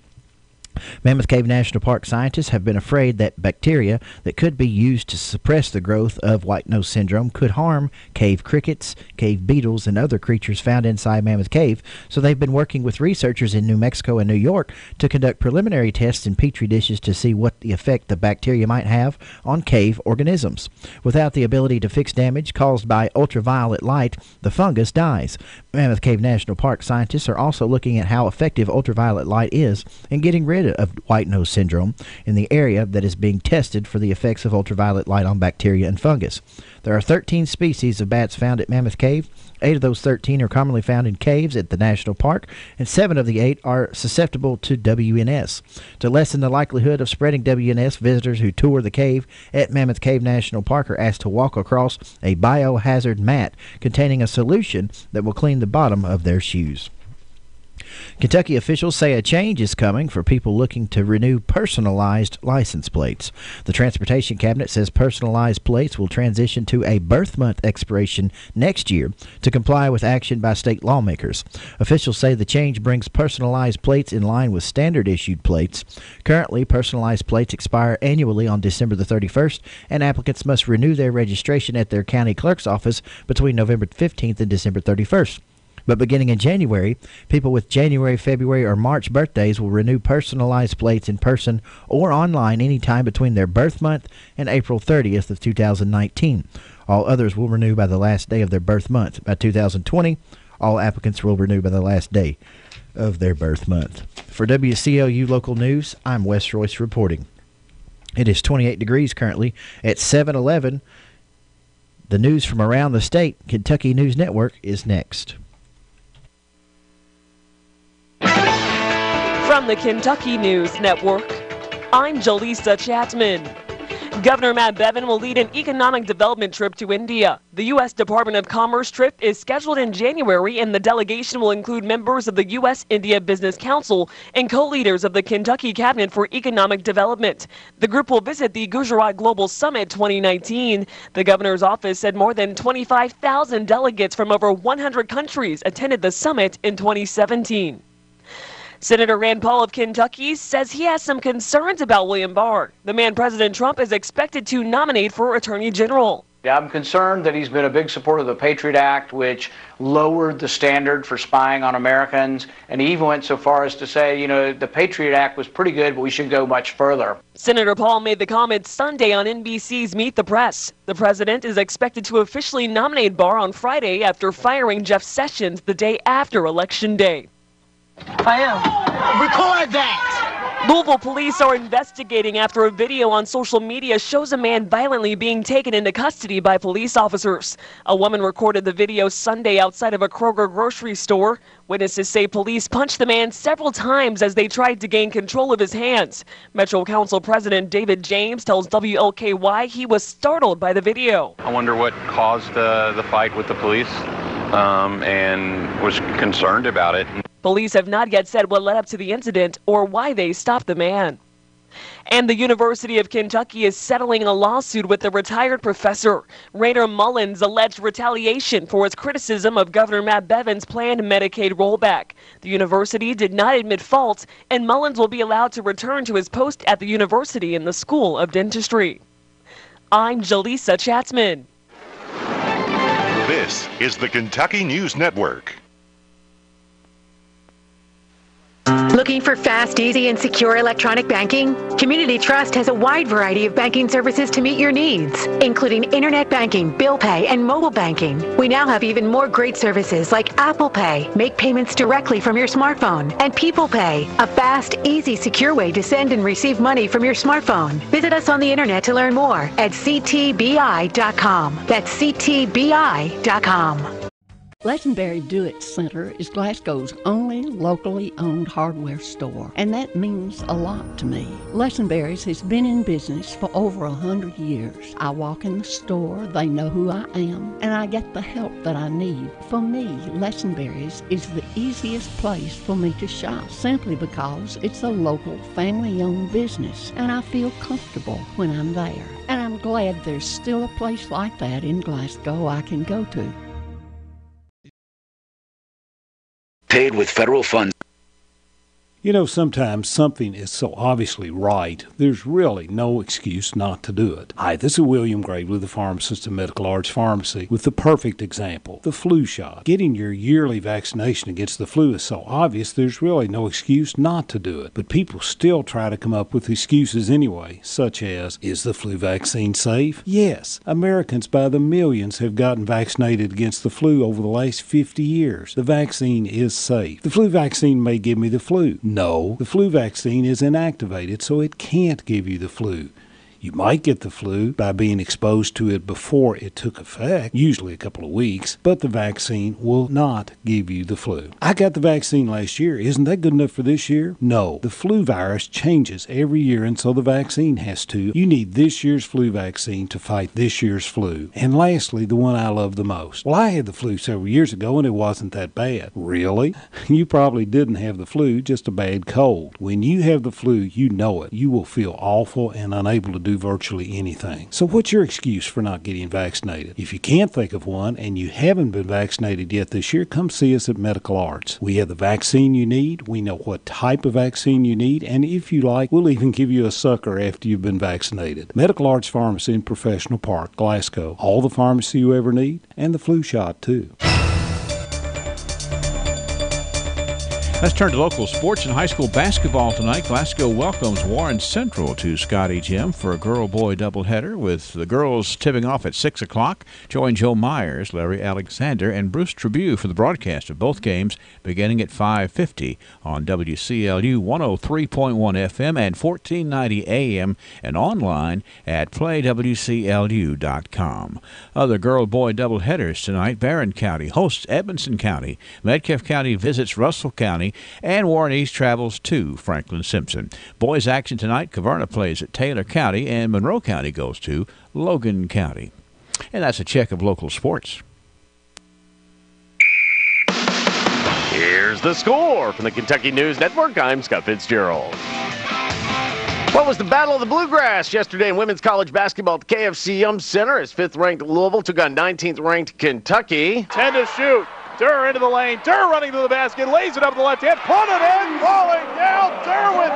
Mammoth Cave National Park scientists have been afraid that bacteria that could be used to suppress the growth of white nose syndrome could harm cave crickets, cave beetles, and other creatures found inside Mammoth Cave, so they've been working with researchers in New Mexico and New York to conduct preliminary tests in petri dishes to see what the effect the bacteria might have on cave organisms. Without the ability to fix damage caused by ultraviolet light, the fungus dies. Mammoth Cave National Park scientists are also looking at how effective ultraviolet light is in getting rid of white nose syndrome in the area that is being tested for the effects of ultraviolet light on bacteria and fungus. There are 13 species of bats found at Mammoth Cave. 8 of those 13 are commonly found in caves at the national park, and 7 of the 8 are susceptible to WNS. To lessen the likelihood of spreading WNS, visitors who tour the cave at Mammoth Cave National Park are asked to walk across a biohazard mat containing a solution that will clean the bottom of their shoes. Kentucky officials say a change is coming for people looking to renew personalized license plates. The Transportation Cabinet says personalized plates will transition to a birth month expiration next year to comply with action by state lawmakers. Officials say the change brings personalized plates in line with standard issued plates. Currently, personalized plates expire annually on December the 31st, and applicants must renew their registration at their county clerk's office between November 15th and December 31st. But beginning in January, people with January, February, or March birthdays will renew personalized plates in person or online anytime between their birth month and April 30th of 2019. All others will renew by the last day of their birth month. By 2020, all applicants will renew by the last day of their birth month. For WCLU Local News, I'm Wes Royce reporting. It is 28 degrees currently at 7:11. The news from around the state, Kentucky News Network, is next. From the Kentucky News Network, I'm Jaleesa Chapman. Governor Matt Bevin will lead an economic development trip to India. The U.S. Department of Commerce trip is scheduled in January, and the delegation will include members of the U.S.-India Business Council and co-leaders of the Kentucky Cabinet for Economic Development. The group will visit the Gujarat Global Summit 2019. The governor's office said more than 25,000 delegates from over 100 countries attended the summit in 2017. Senator Rand Paul of Kentucky says he has some concerns about William Barr, the man President Trump is expected to nominate for Attorney General. I'm concerned that he's been a big supporter of the Patriot Act, which lowered the standard for spying on Americans, and he even went so far as to say, the Patriot Act was pretty good, but we should go much further. Senator Paul made the comments Sunday on NBC's Meet the Press. The president is expected to officially nominate Barr on Friday after firing Jeff Sessions the day after Election Day. I am. Record that! Louisville police are investigating after a video on social media shows a man violently being taken into custody by police officers. A woman recorded the video Sunday outside of a Kroger grocery store. Witnesses say police punched the man several times as they tried to gain control of his hands. Metro Council President David James tells WLKY he was startled by the video. I wonder what caused the fight with the police and was concerned about it. Police have not yet said what led up to the incident or why they stopped the man. And the University of Kentucky is settling a lawsuit with a retired professor. Rainer Mullins alleged retaliation for his criticism of Governor Matt Bevin's planned Medicaid rollback. The university did not admit fault, and Mullins will be allowed to return to his post at the university in the School of Dentistry. I'm Jaleesa Chapman. This is the Kentucky News Network. Looking for fast, easy, and secure electronic banking? Community Trust has a wide variety of banking services to meet your needs, including internet banking, bill pay, and mobile banking. We now have even more great services like Apple Pay, make payments directly from your smartphone, and People Pay, a fast, easy, secure way to send and receive money from your smartphone. Visit us on the internet to learn more at ctbi.com. That's ctbi.com. Lesenberry Do-It Center is Glasgow's only locally owned hardware store, and that means a lot to me. Lesenberry's has been in business for over 100 years. I walk in the store, they know who I am, and I get the help that I need. For me, Lesenberry's is the easiest place for me to shop, simply because it's a local, family-owned business, and I feel comfortable when I'm there. And I'm glad there's still a place like that in Glasgow I can go to. Paid with federal funds. You know, sometimes something is so obviously right, there's really no excuse not to do it. Hi, this is William Gravely, the pharmacist at Medical Arts Pharmacy, with the perfect example, the flu shot. Getting your yearly vaccination against the flu is so obvious, there's really no excuse not to do it. But people still try to come up with excuses anyway, such as, is the flu vaccine safe? Yes, Americans by the millions have gotten vaccinated against the flu over the last 50 years. The vaccine is safe. The flu vaccine may give me the flu. No, the flu vaccine is inactivated, so it can't give you the flu. You might get the flu by being exposed to it before it took effect, usually a couple of weeks, but the vaccine will not give you the flu. I got the vaccine last year. Isn't that good enough for this year? No. The flu virus changes every year, and so the vaccine has to. You need this year's flu vaccine to fight this year's flu. And lastly, the one I love the most. Well, I had the flu several years ago, and it wasn't that bad. Really? You probably didn't have the flu, just a bad cold. When you have the flu, you know it. You will feel awful and unable to do virtually anything. So what's your excuse for not getting vaccinated? If you can't think of one and you haven't been vaccinated yet this year, come see us at Medical Arts. We have the vaccine you need. We know what type of vaccine you need, and if you like, we'll even give you a sucker after you've been vaccinated. Medical Arts Pharmacy in Professional Park, Glasgow. All the pharmacy you ever need, and the flu shot too. Let's turn to local sports and high school basketball tonight. Glasgow welcomes Warren Central to Scotty Gym for a girl-boy doubleheader, with the girls tipping off at 6 o'clock. Join Joe Myers, Larry Alexander, and Bruce Tribune for the broadcast of both games beginning at 5:50 on WCLU 103.1 FM and 1490 AM and online at playwclu.com. Other girl-boy doubleheaders tonight. Barron County hosts Edmonson County. Metcalfe County visits Russell County. And Warren East travels to Franklin Simpson. Boys action tonight. Caverna plays at Taylor County, and Monroe County goes to Logan County. And that's a check of local sports. Here's the score from the Kentucky News Network. I'm Scott Fitzgerald. What was the Battle of the Bluegrass yesterday in women's college basketball at the KFC Yum Center as 5th-ranked Louisville took on 19th-ranked Kentucky. 10 to shoot. Durr into the lane. Durr running to the basket. Lays it up the left hand. Put it in. Falling down. Durr with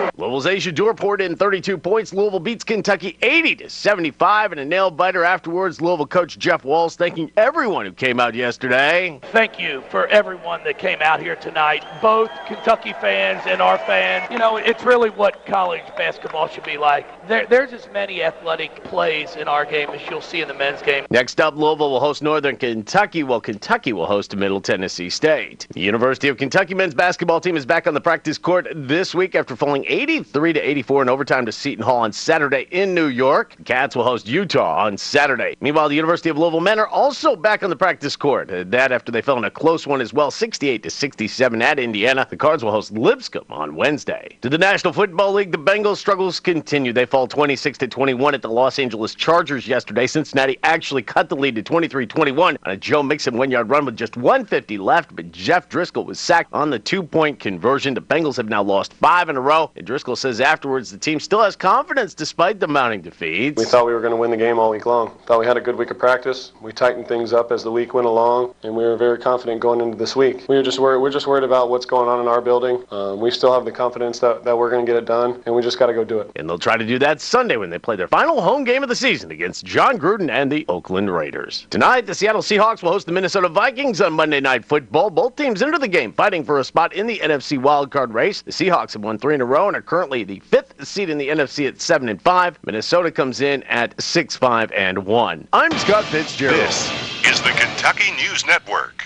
30. Louisville's Asia Durr poured in 32 points. Louisville beats Kentucky 80-75 in a nail-biter afterwards. Louisville coach Jeff Walls thanking everyone who came out yesterday. Thank you for everyone that came out here tonight, both Kentucky fans and our fans. You know, it's really what college basketball should be like. There's as many athletic plays in our game as you'll see in the men's game. Next up, Louisville will host Northern Kentucky, while Kentucky will host Middle Tennessee State. The University of Kentucky men's basketball team is back on the practice court this week after falling 83-84 in overtime to Seton Hall on Saturday in New York. The Cats will host Utah on Saturday. Meanwhile, the University of Louisville men are also back on the practice court. That after they fell in a close one as well, 68-67 at Indiana. The Cards will host Lipscomb on Wednesday. To the National Football League, the Bengals' struggles continue. They fall 26-21 at the Los Angeles Chargers yesterday. Cincinnati actually cut the lead to 23-21 on a Joe Mixon 1-yard run with just 1:50 left, but Jeff Driscoll was sacked on the 2-point conversion. The Bengals have now lost 5 in a row, and Driscoll Driscoll says afterwards the team still has confidence despite the mounting defeats. We thought we were going to win the game all week long. Thought we had a good week of practice. We tightened things up as the week went along, and we were very confident going into this week. We're just worried about what's going on in our building. We still have the confidence that we're going to get it done, and we just got to go do it. And they'll try to do that Sunday when they play their final home game of the season against John Gruden and the Oakland Raiders. Tonight, the Seattle Seahawks will host the Minnesota Vikings on Monday Night Football. Both teams enter the game fighting for a spot in the NFC wildcard race. The Seahawks have won 3 in a row and are currently the 5th seed in the NFC at 7-5. Minnesota comes in at 6-5-1. I'm Scott Fitzgerald. This is the Kentucky News Network.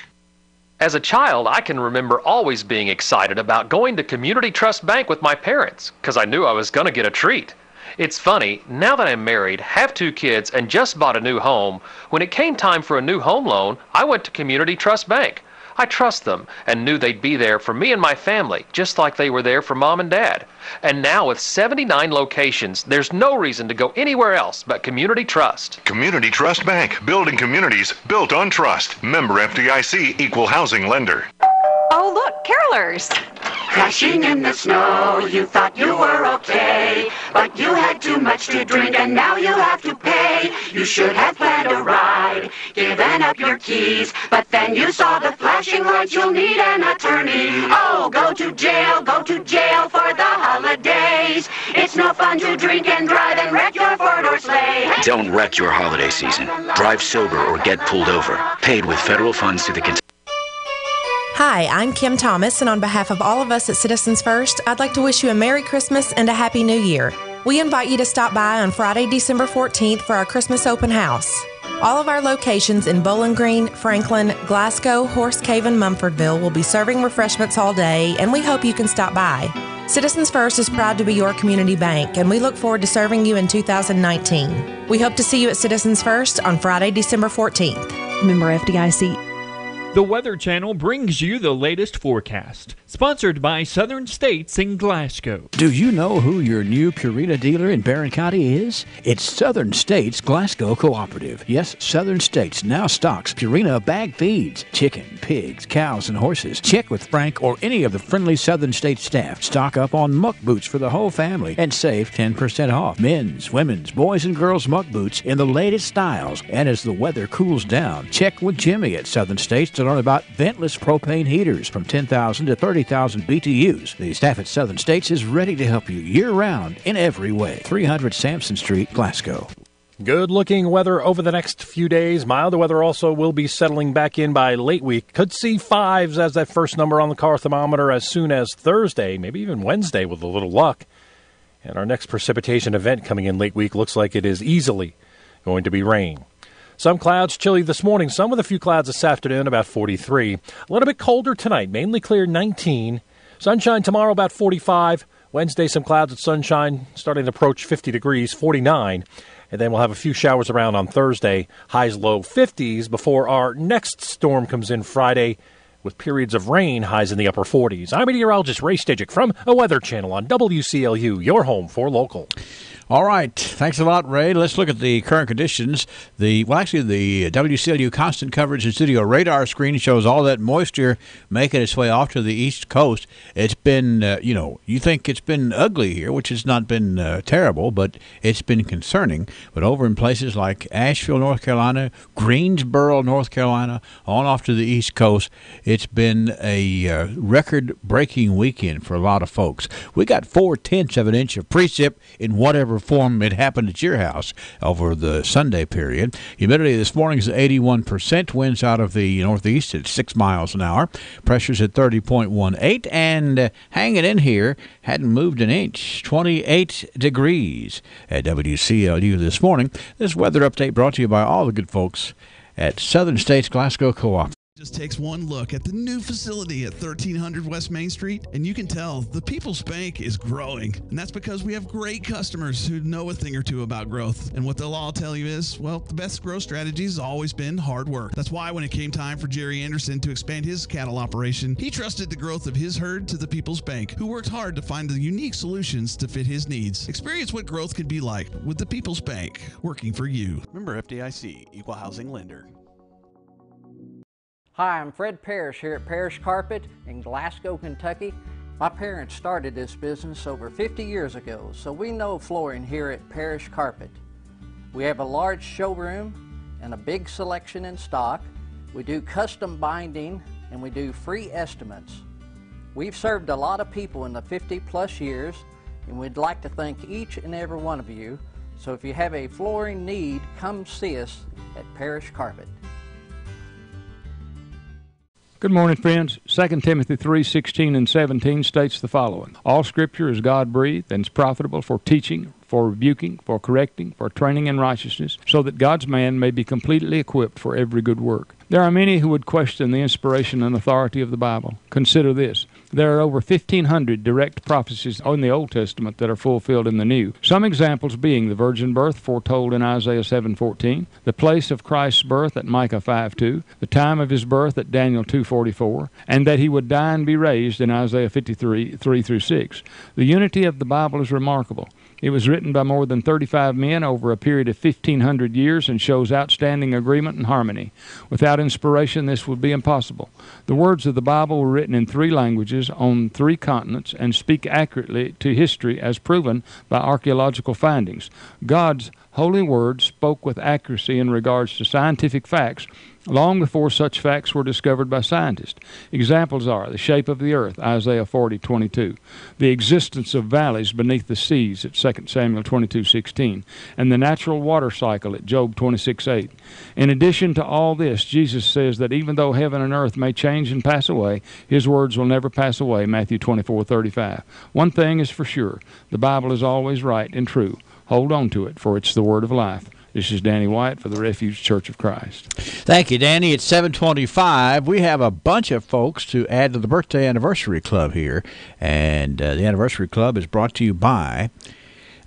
As a child, I can remember always being excited about going to Community Trust Bank with my parents because I knew I was going to get a treat. It's funny, now that I'm married, have 2 kids, and just bought a new home, when it came time for a new home loan, I went to Community Trust Bank. I trust them and knew they'd be there for me and my family, just like they were there for Mom and Dad. And now with 79 locations, there's no reason to go anywhere else but Community Trust. Community Trust Bank, building communities built on trust. Member FDIC, equal housing lender. Oh, look, carolers. Crashing in the snow, you thought you were okay, but you had too much to drink and now you have to pay. You should have planned a ride, given up your keys, but then you saw the flashing lights, you'll need an attorney. Oh, go to jail for the holidays. It's no fun to drink and drive and wreck your Ford or sleigh. Don't wreck your holiday season. Drive sober or get pulled over. Paid with federal funds through the Kentucky. Hi, I'm Kim Thomas, and on behalf of all of us at Citizens First, I'd like to wish you a Merry Christmas and a Happy New Year. We invite you to stop by on Friday, December 14th for our Christmas open house. All of our locations in Bowling Green, Franklin, Glasgow, Horse Cave, and Mumfordville will be serving refreshments all day, and we hope you can stop by. Citizens First is proud to be your community bank, and we look forward to serving you in 2019. We hope to see you at Citizens First on Friday, December 14th. Member FDIC. The Weather Channel brings you the latest forecast, sponsored by Southern States in Glasgow. Do you know who your new Purina dealer in Barron County is? It's Southern States Glasgow Cooperative. Yes, Southern States now stocks Purina bag feeds, chicken, pigs, cows, and horses. Check with Frank or any of the friendly Southern States staff. Stock up on muck boots for the whole family and save 10% off. Men's, women's, boys, and girls muck boots in the latest styles. And as the weather cools down, check with Jimmy at Southern States to learn about ventless propane heaters from 10,000 to 30,000 BTUs. The staff at Southern States is ready to help you year-round in every way. 300 Sampson Street, Glasgow. Good-looking weather over the next few days. Milder weather also will be settling back in by late week. Could see 5s as that first number on the car thermometer as soon as Thursday, maybe even Wednesday with a little luck. And our next precipitation event coming in late week looks like it is easily going to be rain. Some clouds, chilly this morning. Some with a few clouds this afternoon, about 43. A little bit colder tonight, mainly clear 19. Sunshine tomorrow, about 45. Wednesday, some clouds with sunshine starting to approach 50 degrees, 49. And then we'll have a few showers around on Thursday, highs low 50s, before our next storm comes in Friday with periods of rain, highs in the upper 40s. I'm meteorologist Ray Stidgick from a Weather Channel on WCLU, your home for local. All right. Thanks a lot, Ray. Let's look at the current conditions. The WCLU constant coverage and studio radar screen shows all that moisture making its way off to the east coast. It's been, you think it's been ugly here, which has not been terrible, but it's been concerning. But over in places like Asheville, North Carolina, Greensboro, North Carolina, on off to the east coast, it's been a record-breaking weekend for a lot of folks. We got 0.4 of an inch of precip in whatever form it happened at your house over the Sunday period. Humidity this morning is 81%. Winds out of the northeast at 6 miles an hour. Pressure's at 30.18. And hanging in here, hadn't moved an inch. 28 degrees at WCLU this morning. This weather update brought to you by all the good folks at Southern States Glasgow Co-op. Just takes one look at the new facility at 1300 West Main Street, and you can tell the People's Bank is growing. And that's because we have great customers who know a thing or two about growth. And what they'll all tell you is, well, the best growth strategy has always been hard work. That's why when it came time for Jerry Anderson to expand his cattle operation, he trusted the growth of his herd to the People's Bank, who worked hard to find the unique solutions to fit his needs. Experience what growth can be like with the People's Bank, working for you. Member FDIC, equal housing lender. Hi, I'm Fred Parrish here at Parrish Carpet in Glasgow, Kentucky. My parents started this business over 50 years ago, so we know flooring here at Parish Carpet. We have a large showroom and a big selection in stock. We do custom binding and we do free estimates. We've served a lot of people in the 50-plus years, and we'd like to thank each and every one of you. So if you have a flooring need, come see us at Parish Carpet. Good morning, friends. 2 Timothy 3:16 and 17 states the following. All Scripture is God-breathed and is profitable for teaching, for rebuking, for correcting, for training in righteousness, so that God's man may be completely equipped for every good work. There are many who would question the inspiration and authority of the Bible. Consider this. There are over 1,500 direct prophecies in the Old Testament that are fulfilled in the New. Some examples being the virgin birth foretold in Isaiah 7:14, the place of Christ's birth at Micah 5:2, the time of his birth at Daniel 2:44, and that he would die and be raised in Isaiah 53:3-6. The unity of the Bible is remarkable. It was written by more than 35 men over a period of 1,500 years and shows outstanding agreement and harmony. Without inspiration, this would be impossible. The words of the Bible were written in 3 languages on 3 continents and speak accurately to history as proven by archaeological findings. God's holy word spoke with accuracy in regards to scientific facts long before such facts were discovered by scientists. Examples are the shape of the earth, Isaiah 40:22, the existence of valleys beneath the seas at 2 Samuel 22:16, and the natural water cycle at Job 26:8. In addition to all this, Jesus says that even though heaven and earth may change and pass away, his words will never pass away, Matthew 24:35. One thing is for sure, the Bible is always right and true. Hold on to it, for it's the word of life. This is Danny White for the Refuge Church of Christ. Thank you, Danny. It's 7:25. We have a bunch of folks to add to the Birthday Anniversary Club here, and the Anniversary Club is brought to you by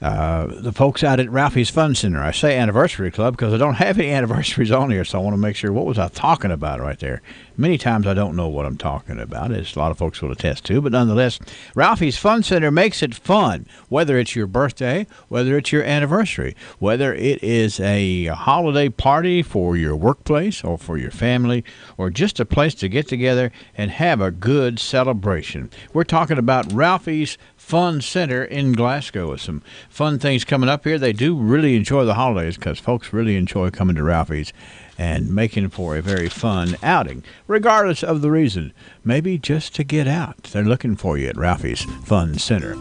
the folks out at Ralphie's Fun Center. I say Anniversary Club because I don't have any anniversaries on here, so I want to make sure, what was I talking about right there? Many times I don't know what I'm talking about, as a lot of folks will attest to, but nonetheless, Ralphie's Fun Center makes it fun, whether it's your birthday, whether it's your anniversary, whether it is a holiday party for your workplace or for your family, or just a place to get together and have a good celebration. We're talking about Ralphie's Fun Center in Glasgow with some fun things coming up here. They do really enjoy the holidays because folks really enjoy coming to Ralphie's and making for a very fun outing, regardless of the reason. Maybe just to get out. They're looking for you at Ralphie's Fun Center.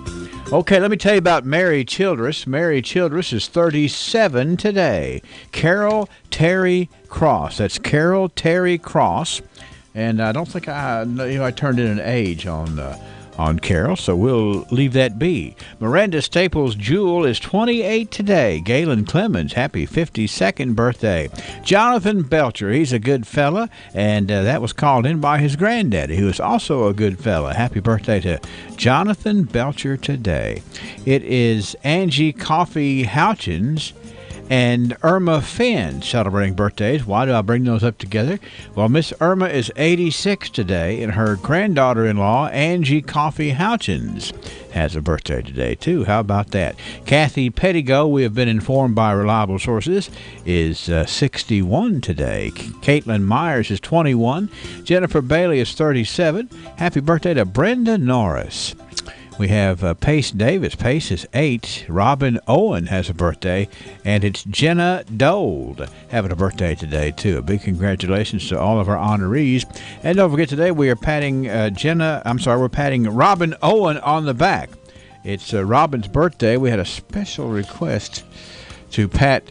Okay, let me tell you about Mary Childress. Mary Childress is 37 today. Carol Terry Cross. That's Carol Terry Cross. And I don't think I turned in an age on Carol, so we'll leave that be. Miranda Staples Jewell is 28 today. Galen Clemens, happy 52nd birthday. Jonathan Belcher, he's a good fella, and that was called in by his granddaddy, who is also a good fella. Happy birthday to Jonathan Belcher today. It is Angie Coffey Houchins and Irma Finn celebrating birthdays. Why do I bring those up together? Well, Miss Irma is 86 today, and her granddaughter-in-law, Angie Coffey Houchins, has a birthday today, too. How about that? Kathy Pettigo, we have been informed by reliable sources, is 61 today. Caitlin Myers is 21. Jennifer Bailey is 37. Happy birthday to Brenda Norris. We have Pace Davis. Pace is 8. Robin Owen has a birthday, and it's Jenna Dold having a birthday today, too. A big congratulations to all of our honorees. And don't forget, today we are patting we're patting Robin Owen on the back. It's Robin's birthday. We had a special request to pat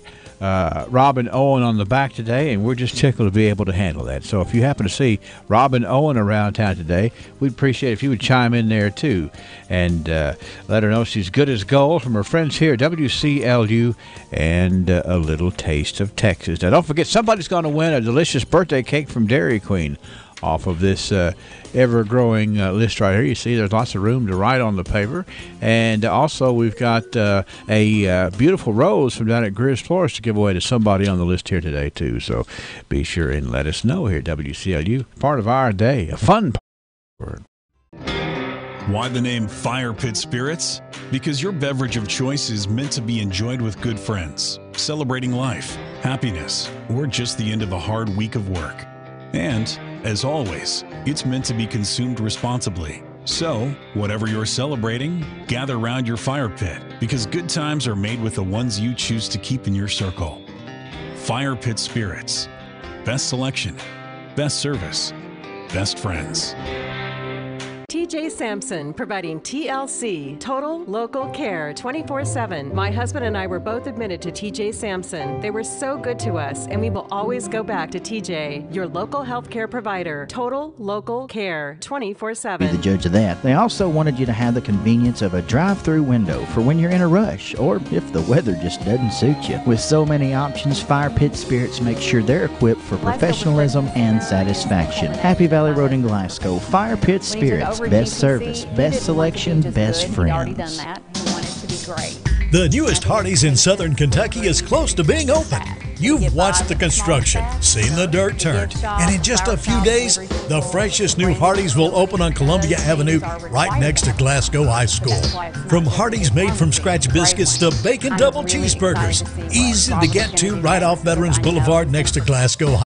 Robin Owen on the back today, and we're just tickled to be able to handle that. So if you happen to see Robin Owen around town today, we'd appreciate it if you would chime in there too and let her know she's good as gold from her friends here at WCLU and a little taste of Texas. Now don't forget, somebody's going to win a delicious birthday cake from Dairy Queen off of this ever-growing list right here. You see there's lots of room to write on the paper. And also we've got a beautiful rose from down at Greer's Florist to give away to somebody on the list here today, too. So be sure and let us know here at WCLU. Part of our day. A fun part. Why the name Fire Pit Spirits? Because your beverage of choice is meant to be enjoyed with good friends, celebrating life, happiness, or just the end of a hard week of work. And, as always, it's meant to be consumed responsibly. So, whatever you're celebrating, gather round your fire pit, because good times are made with the ones you choose to keep in your circle. Fire Pit Spirits. Best selection, best service, best friends. TJ Sampson, providing TLC, Total Local Care, 24/7. My husband and I were both admitted to TJ Sampson. They were so good to us, and we will always go back to TJ, your local health care provider. Total Local Care, 24/7. Be the judge of that. They also wanted you to have the convenience of a drive-through window for when you're in a rush, or if the weather just doesn't suit you. With so many options, Fire Pit Spirits make sure they're equipped for professionalism and satisfaction. Happy Valley Road in Glasgow. Fire Pit Spirits. Best service, best selection, best friends. The newest Hardee's in Southern Kentucky is close to being open. You've watched the construction, seen the dirt turned, and in just a few days, the freshest new Hardee's will open on Columbia Avenue right next to Glasgow High School. From Hardee's made from scratch biscuits to bacon double cheeseburgers, easy to get to right off Veterans Boulevard next to Glasgow High.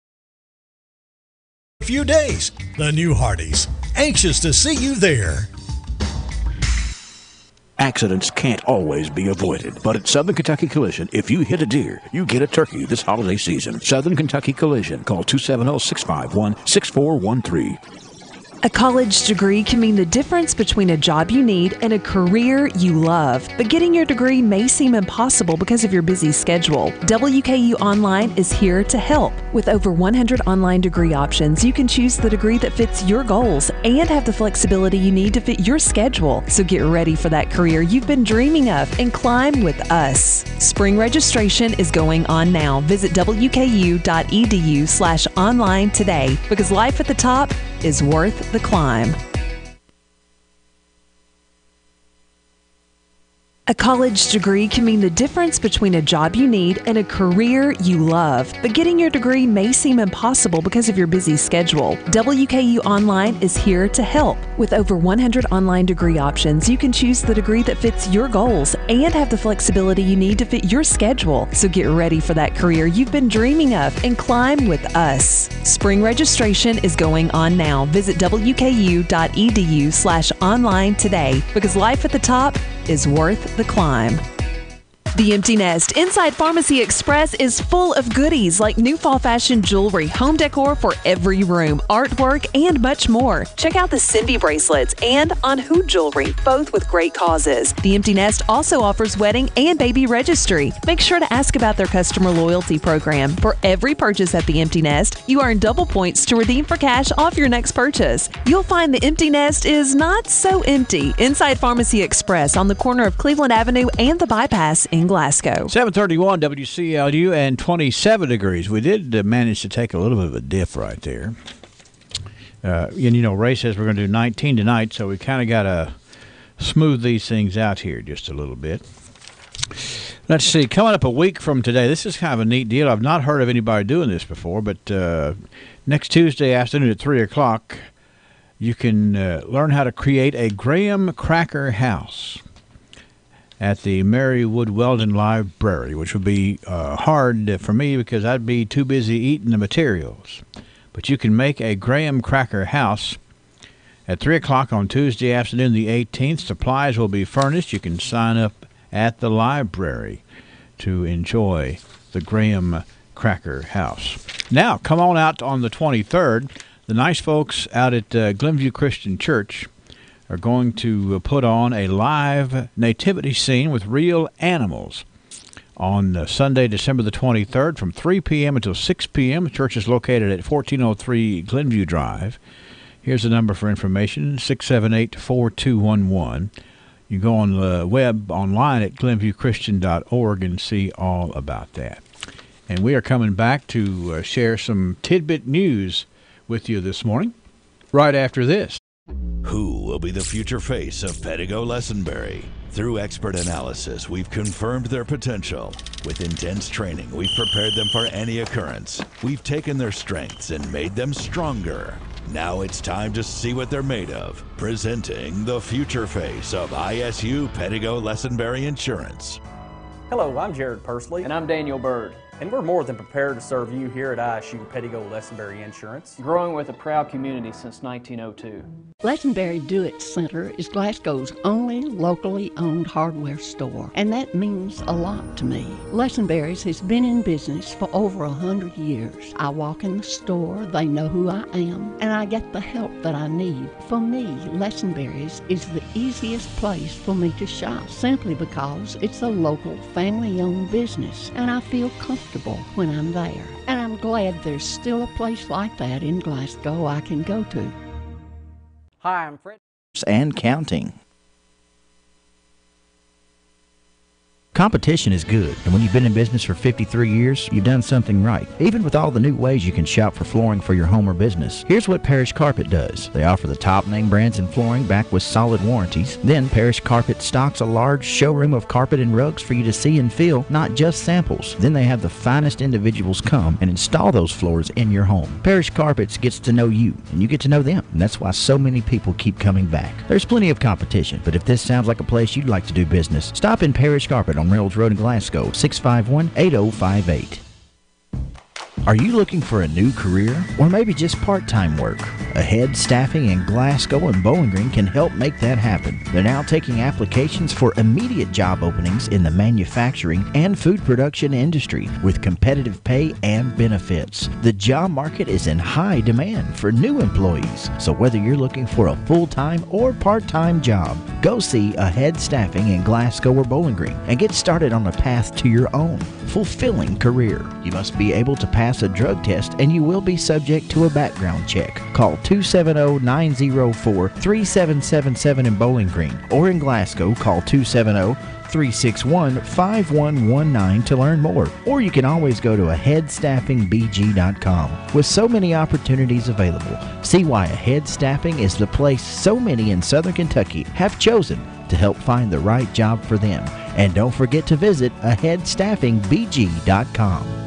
Few days, the new Hardee's. Anxious to see you there. Accidents can't always be avoided, but at Southern Kentucky Collision, if you hit a deer, you get a turkey this holiday season. Southern Kentucky Collision. Call 270-651-6413. A college degree can mean the difference between a job you need and a career you love. But getting your degree may seem impossible because of your busy schedule. WKU Online is here to help. With over 100 online degree options, you can choose the degree that fits your goals and have the flexibility you need to fit your schedule. So get ready for that career you've been dreaming of and climb with us. Spring registration is going on now. Visit wku.edu/online today, because life at the top is worth the climb. A college degree can mean the difference between a job you need and a career you love. But getting your degree may seem impossible because of your busy schedule. WKU Online is here to help. With over 100 online degree options, you can choose the degree that fits your goals and have the flexibility you need to fit your schedule. So get ready for that career you've been dreaming of and climb with us. Spring registration is going on now. Visit wku.edu/online today, because life at the top is worth the climb. The Empty Nest Inside Pharmacy Express is full of goodies like new fall fashion jewelry, home decor for every room, artwork, and much more. Check out the Cindy bracelets and On Who jewelry, both with great causes. The Empty Nest also offers wedding and baby registry. Make sure to ask about their customer loyalty program. For every purchase at the Empty Nest, you earn double points to redeem for cash off your next purchase. You'll find the Empty Nest is not so empty. Inside Pharmacy Express on the corner of Cleveland Avenue and the Bypass in Glasgow. 731 WCLU and 27 degrees. We did manage to take a little bit of a dip right there. And, you know, Ray says we're going to do 19 tonight, so we kind of got to smooth these things out here just a little bit. Let's see. Coming up a week from today, this is kind of a neat deal. I've not heard of anybody doing this before, but next Tuesday afternoon at 3 o'clock, you can learn how to create a graham cracker house at the Mary Wood Weldon Library, which would be hard for me because I'd be too busy eating the materials. But you can make a graham cracker house at 3 o'clock on Tuesday afternoon, the 18th. Supplies will be furnished. You can sign up at the library to enjoy the graham cracker house. Now, come on out on the 23rd. The nice folks out at Glenview Christian Church are going to put on a live nativity scene with real animals on Sunday, December the 23rd from 3 p.m. until 6 p.m. The church is located at 1403 Glenview Drive. Here's the number for information, 678-4211. You go on the web online at glenviewchristian.org and see all about that. And we are coming back to share some tidbit news with you this morning, right after this. Who will be the future face of Pedigo Lessenberry? Through expert analysis, we've confirmed their potential. With intense training, we've prepared them for any occurrence. We've taken their strengths and made them stronger. Now it's time to see what they're made of. Presenting the future face of ISU Pedigo Lessenberry Insurance. Hello, I'm Jared Persley. And I'm Daniel Bird. And we're more than prepared to serve you here at ISU Pettigo Lesenberry Insurance. Growing with a proud community since 1902. Lesenberry Do-It Center is Glasgow's only locally owned hardware store, and that means a lot to me. Lesenberry's has been in business for over 100 years. I walk in the store, they know who I am, and I get the help that I need. For me, Lesenberry's is the easiest place for me to shop, simply because it's a local, family-owned business, and I feel comfortable when I'm there. And I'm glad there's still a place like that in Glasgow I can go to. Hi, I'm Fred. And counting. Competition is good, and when you've been in business for 53 years, you've done something right. Even with all the new ways you can shop for flooring for your home or business. Here's what Parish Carpet does. They offer the top name brands in flooring backed with solid warranties. Then Parish Carpet stocks a large showroom of carpet and rugs for you to see and feel, not just samples. Then they have the finest individuals come and install those floors in your home. Parish Carpets gets to know you, and you get to know them, and that's why so many people keep coming back. There's plenty of competition, but if this sounds like a place you'd like to do business, stop in Parish Carpet on Rails Road in Glasgow, 651-8058. Are you looking for a new career or maybe just part-time work? Ahead Staffing in Glasgow and Bowling Green can help make that happen. They're now taking applications for immediate job openings in the manufacturing and food production industry with competitive pay and benefits. The job market is in high demand for new employees. So whether you're looking for a full-time or part-time job, go see Ahead Staffing in Glasgow or Bowling Green and get started on a path to your own fulfilling career. You must be able to pass a drug test and you will be subject to a background check. Call 270-904-3777 in Bowling Green, or in Glasgow, call 270-361-5119 to learn more. Or you can always go to aheadstaffingbg.com. With so many opportunities available, see why Ahead Staffing is the place so many in Southern Kentucky have chosen to help find the right job for them. And don't forget to visit aheadstaffingbg.com.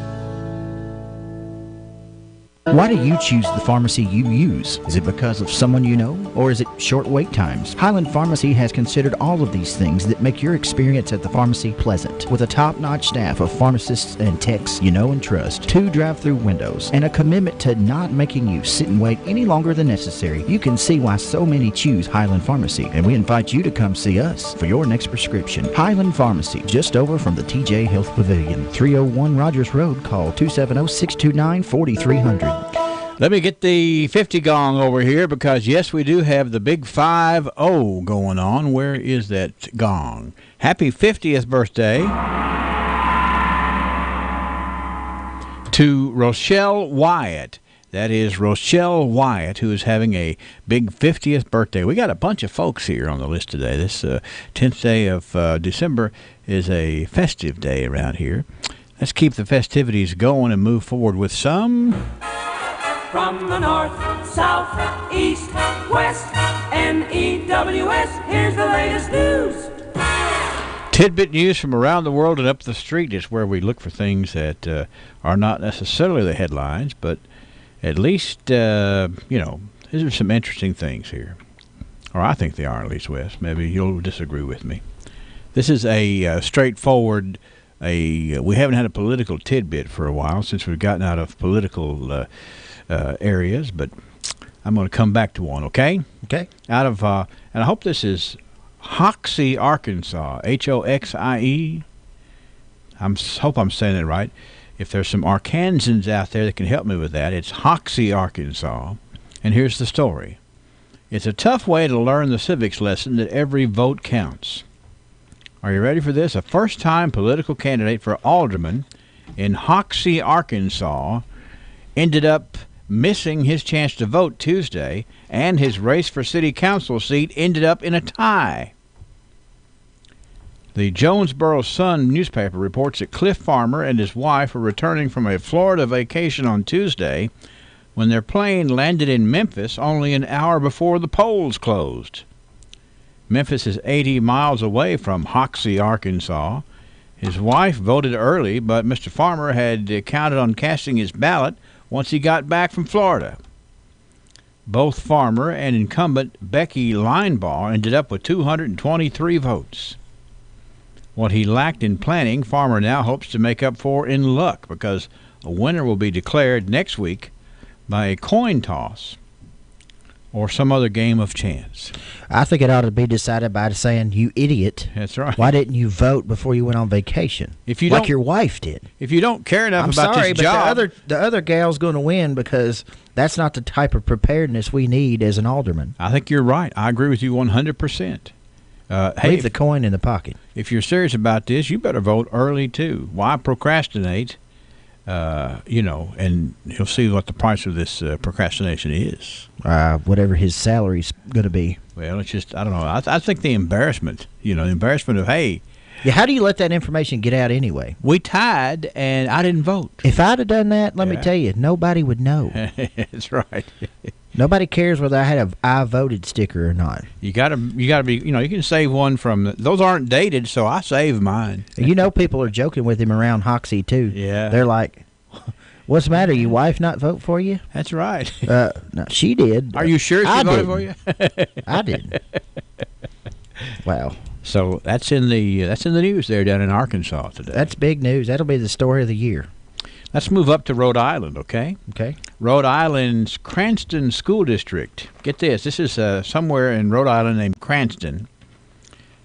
Why do you choose the pharmacy you use? Is it because of someone you know, or is it short wait times? Highland Pharmacy has considered all of these things that make your experience at the pharmacy pleasant. With a top-notch staff of pharmacists and techs you know and trust, 2 drive-through windows, and a commitment to not making you sit and wait any longer than necessary, you can see why so many choose Highland Pharmacy, and we invite you to come see us for your next prescription. Highland Pharmacy, just over from the TJ Health Pavilion, 301 Rogers Road. Call 270-629-4300. Let me get the 50 gong over here because, yes, we do have the big 5-0 going on. Where is that gong? Happy 50th birthday to Rochelle Wyatt. That is Rochelle Wyatt, who is having a big 50th birthday. We got a bunch of folks here on the list today. This 10th day of December is a festive day around here. Let's keep the festivities going and move forward with some... From the north, south, east, west, NEWS, here's the latest news. Tidbit news from around the world and up the street is where we look for things that are not necessarily the headlines, but at least, these are some interesting things here. Or I think they are, at least, Wes. Maybe you'll disagree with me. This is a straightforward... we haven't had a political tidbit for a while since we've gotten out of political areas, but I'm going to come back to one, okay? Okay. Out of, and I hope this is Hoxie, Arkansas, Hoxie. Hope I'm saying it right. If there's some Arkansans out there that can help me with that, it's Hoxie, Arkansas. And here's the story. It's a tough way to learn the civics lesson that every vote counts. Are you ready for this? A first-time political candidate for alderman in Hoxie, Arkansas, ended up missing his chance to vote Tuesday, and his race for city council seat ended up in a tie. The Jonesboro Sun newspaper reports that Cliff Farmer and his wife were returning from a Florida vacation on Tuesday when their plane landed in Memphis only an hour before the polls closed. Memphis is 80 miles away from Hoxie, Arkansas. His wife voted early, but Mr. Farmer had counted on casting his ballot once he got back from Florida. Both Farmer and incumbent Becky Linebaugh ended up with 223 votes. What he lacked in planning, Farmer now hopes to make up for in luck, because a winner will be declared next week by a coin toss or some other game of chance. I think it ought to be decided by saying, "You idiot! That's right. Why didn't you vote before you went on vacation? If you like don't, your wife did. If you don't care enough about sorry, this job, but the other gal's going to win because that's not the type of preparedness we need as an alderman." I think you're right. I agree with you 100%. Leave the coin in the pocket. If you're serious about this, you better vote early too. Why procrastinate? And he'll see what the price of this procrastination is. Whatever his salary's going to be. Well, it's just, I don't know. I think the embarrassment, the embarrassment of, hey. Yeah, how do you let that information get out anyway? We tied, and I didn't vote. If I'd have done that, let me tell you, nobody would know. That's right. Nobody cares whether I had a "I voted" sticker or not. You gotta be, you can save one from those aren't dated, so I save mine. People are joking with him around Hoxie too. Yeah, they're like, "What's the matter? Your wife not vote for you?" That's right. No, she did. Are you sure she voted for you? I didn't. Wow. So that's in the news there down in Arkansas today. That's big news. That'll be the story of the year. Let's move up to Rhode Island, okay? Okay. Rhode Island's Cranston School District. Get this. This is somewhere in Rhode Island named Cranston.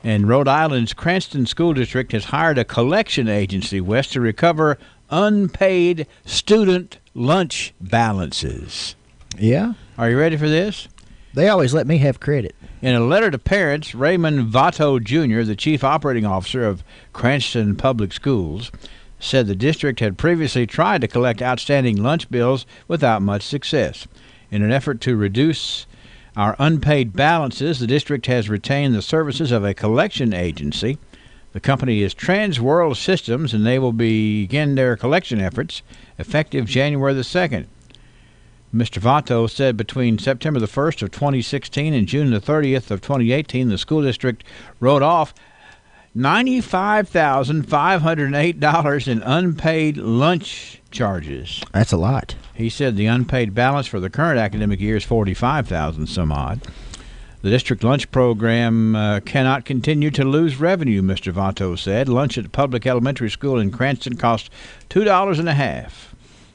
And Rhode Island's Cranston School District has hired a collection agency, Wes, to recover unpaid student lunch balances. Yeah? Are you ready for this? They always let me have credit. In a letter to parents, Raymond Vato Jr., the chief operating officer of Cranston Public Schools, said the district had previously tried to collect outstanding lunch bills without much success. In an effort to reduce our unpaid balances, the district has retained the services of a collection agency. The company is Trans World Systems, and they will begin their collection efforts effective January the 2nd. Mr. Vato said between September the 1st of 2016 and June the 30th of 2018, the school district wrote off $95,508 in unpaid lunch charges. That's a lot. He said the unpaid balance for the current academic year is $45,000 some odd. The district lunch program cannot continue to lose revenue, Mr. Vato said. Lunch at the public elementary school in Cranston costs $2.50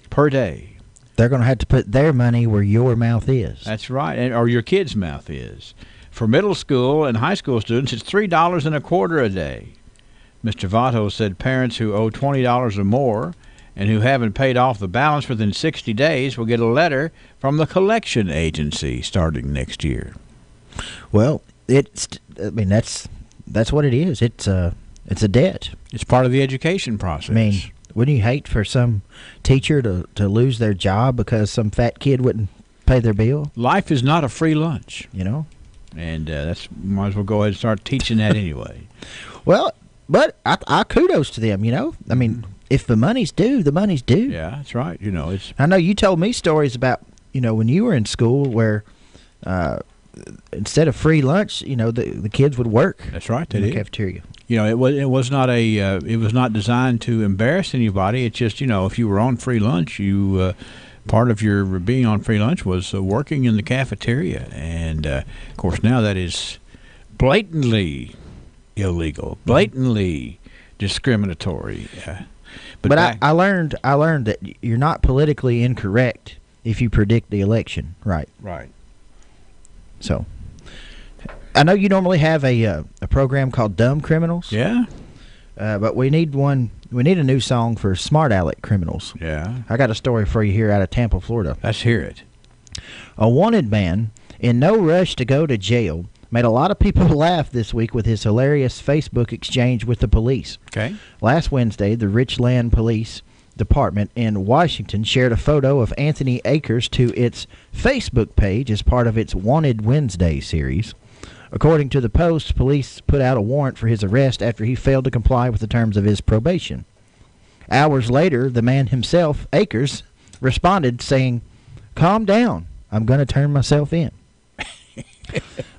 per day. They're going to have to put their money where your mouth is. That's right, or your kid's mouth is. For middle school and high school students, it's $3.25 a day. Mr. Vato said parents who owe $20 or more and who haven't paid off the balance within 60 days will get a letter from the collection agency starting next year. Well, that's what it is. It's a debt. It's part of the education process. I mean, wouldn't you hate for some teacher to lose their job because some fat kid wouldn't pay their bill? Life is not a free lunch. And that's might as well go ahead and start teaching that anyway. Well, but I kudos to them, I mean, if the money's due, the money's due. Yeah, that's right. It's. I know you told me stories about, when you were in school where instead of free lunch, the kids would work. That's right. In the cafeteria. It was not it was not designed to embarrass anybody. It's just, if you were on free lunch, you part of your being on free lunch was working in the cafeteria, and of course now that is blatantly illegal, blatantly discriminatory. But I learned that you're not politically incorrect if you predict the election, right? Right. So, I know you normally have a program called Dumb Criminals. Yeah. But we need one. We need a new song for Smart Aleck Criminals. Yeah. I got a story for you here out of Tampa, Florida. Let's hear it. A wanted man in no rush to go to jail made a lot of people laugh this week with his hilarious Facebook exchange with the police. Okay. Last Wednesday, the Richland Police Department in Washington shared a photo of Anthony Akers to its Facebook page as part of its Wanted Wednesday series. According to the Post, police put out a warrant for his arrest after he failed to comply with the terms of his probation. Hours later, the man himself, Akers, responded saying, "Calm down, I'm going to turn myself in."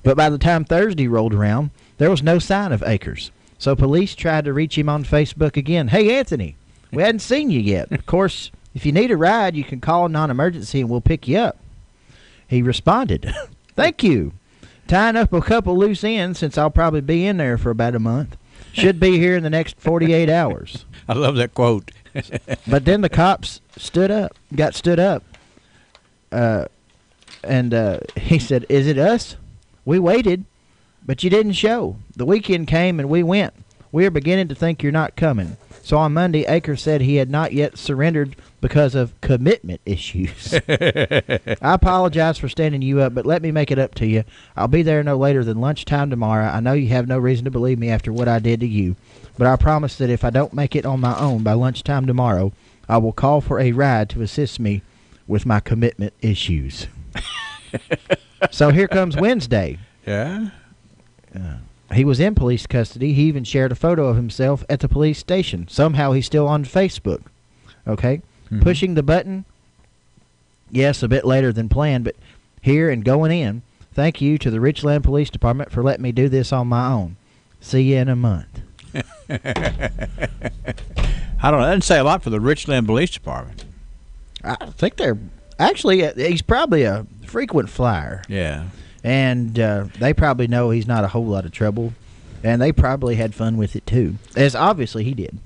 But by the time Thursday rolled around, there was no sign of Akers. So police tried to reach him on Facebook again. "Hey, Anthony, we hadn't seen you yet. Of course, if you need a ride, you can call non-emergency and we'll pick you up." He responded, "Thank you. Tying up a couple loose ends since I'll probably be in there for about a month. Should be here in the next 48 hours. I love that quote. But then the cops got stood up. And he said, "Is it us? We waited, but you didn't show. The weekend came and we went. We are beginning to think you're not coming." So on Monday, Akers said he had not yet surrendered because of commitment issues. I apologize for standing you up, but let me make it up to you. I'll be there no later than lunchtime tomorrow. I know you have no reason to believe me after what I did to you, but I promise that if I don't make it on my own by lunchtime tomorrow, I will call for a ride to assist me with my commitment issues. So here comes Wednesday. Yeah? He was in police custody. He even shared a photo of himself at the police station. Somehow he's still on Facebook. Okay? Mm-hmm. Pushing the button, yes, a bit later than planned, but here and going in. Thank you to the Richland Police Department for letting me do this on my own. See you in a month. I don't know. That doesn't say a lot for the Richland Police Department. I think they're... Actually, he's probably a frequent flyer. Yeah. And they probably know he's not a whole lot of trouble, and they probably had fun with it too, as obviously he did.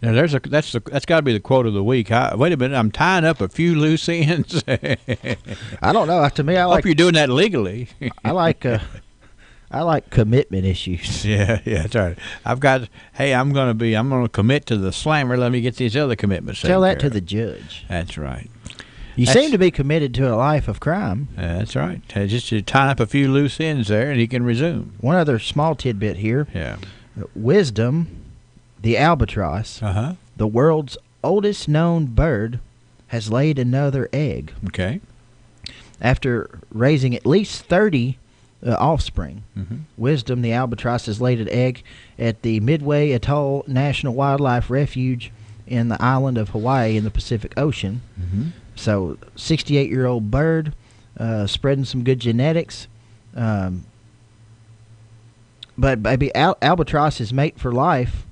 Now that's got to be the quote of the week. Wait a minute, I'm tying up a few loose ends. I don't know. To me, I hope you're doing that legally. I like commitment issues. Yeah, that's right. I'm going to commit to the slammer. Let me get these other commitments. Tell that to the judge. That's right. You seem to be committed to a life of crime. That's right. Just to tie up a few loose ends there, and he can resume. One other small tidbit here. Yeah. Wisdom, the albatross, the world's oldest known bird, has laid another egg. Okay. After raising at least 30 offspring, Wisdom, the albatross, has laid an egg at the Midway Atoll National Wildlife Refuge in the island of Hawaii in the Pacific Ocean. So, 68-year-old bird, spreading some good genetics. But baby, albatross is mate for life.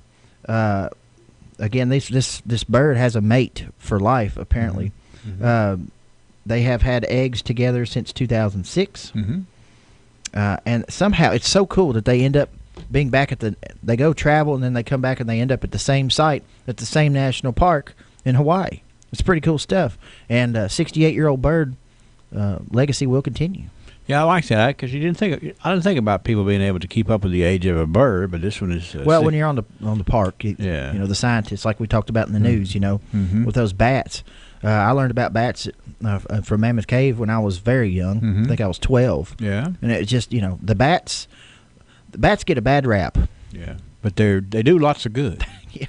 Again, this bird has a mate for life, apparently. They have had eggs together since 2006. And somehow, it's so cool that they end up being back they go travel and then they come back and they end up at the same site at the same national park in Hawaii. It's pretty cool stuff. And 68-year-old bird legacy will continue. Yeah, I like that because I didn't think about people being able to keep up with the age of a bird, but this one is. Well, when you're on the park, you know, the scientists, like we talked about in the news, you know, with those bats. I learned about bats from Mammoth Cave when I was very young. I think I was 12. Yeah, and it's just, you know, the bats get a bad rap. Yeah, but they do lots of good. Yeah.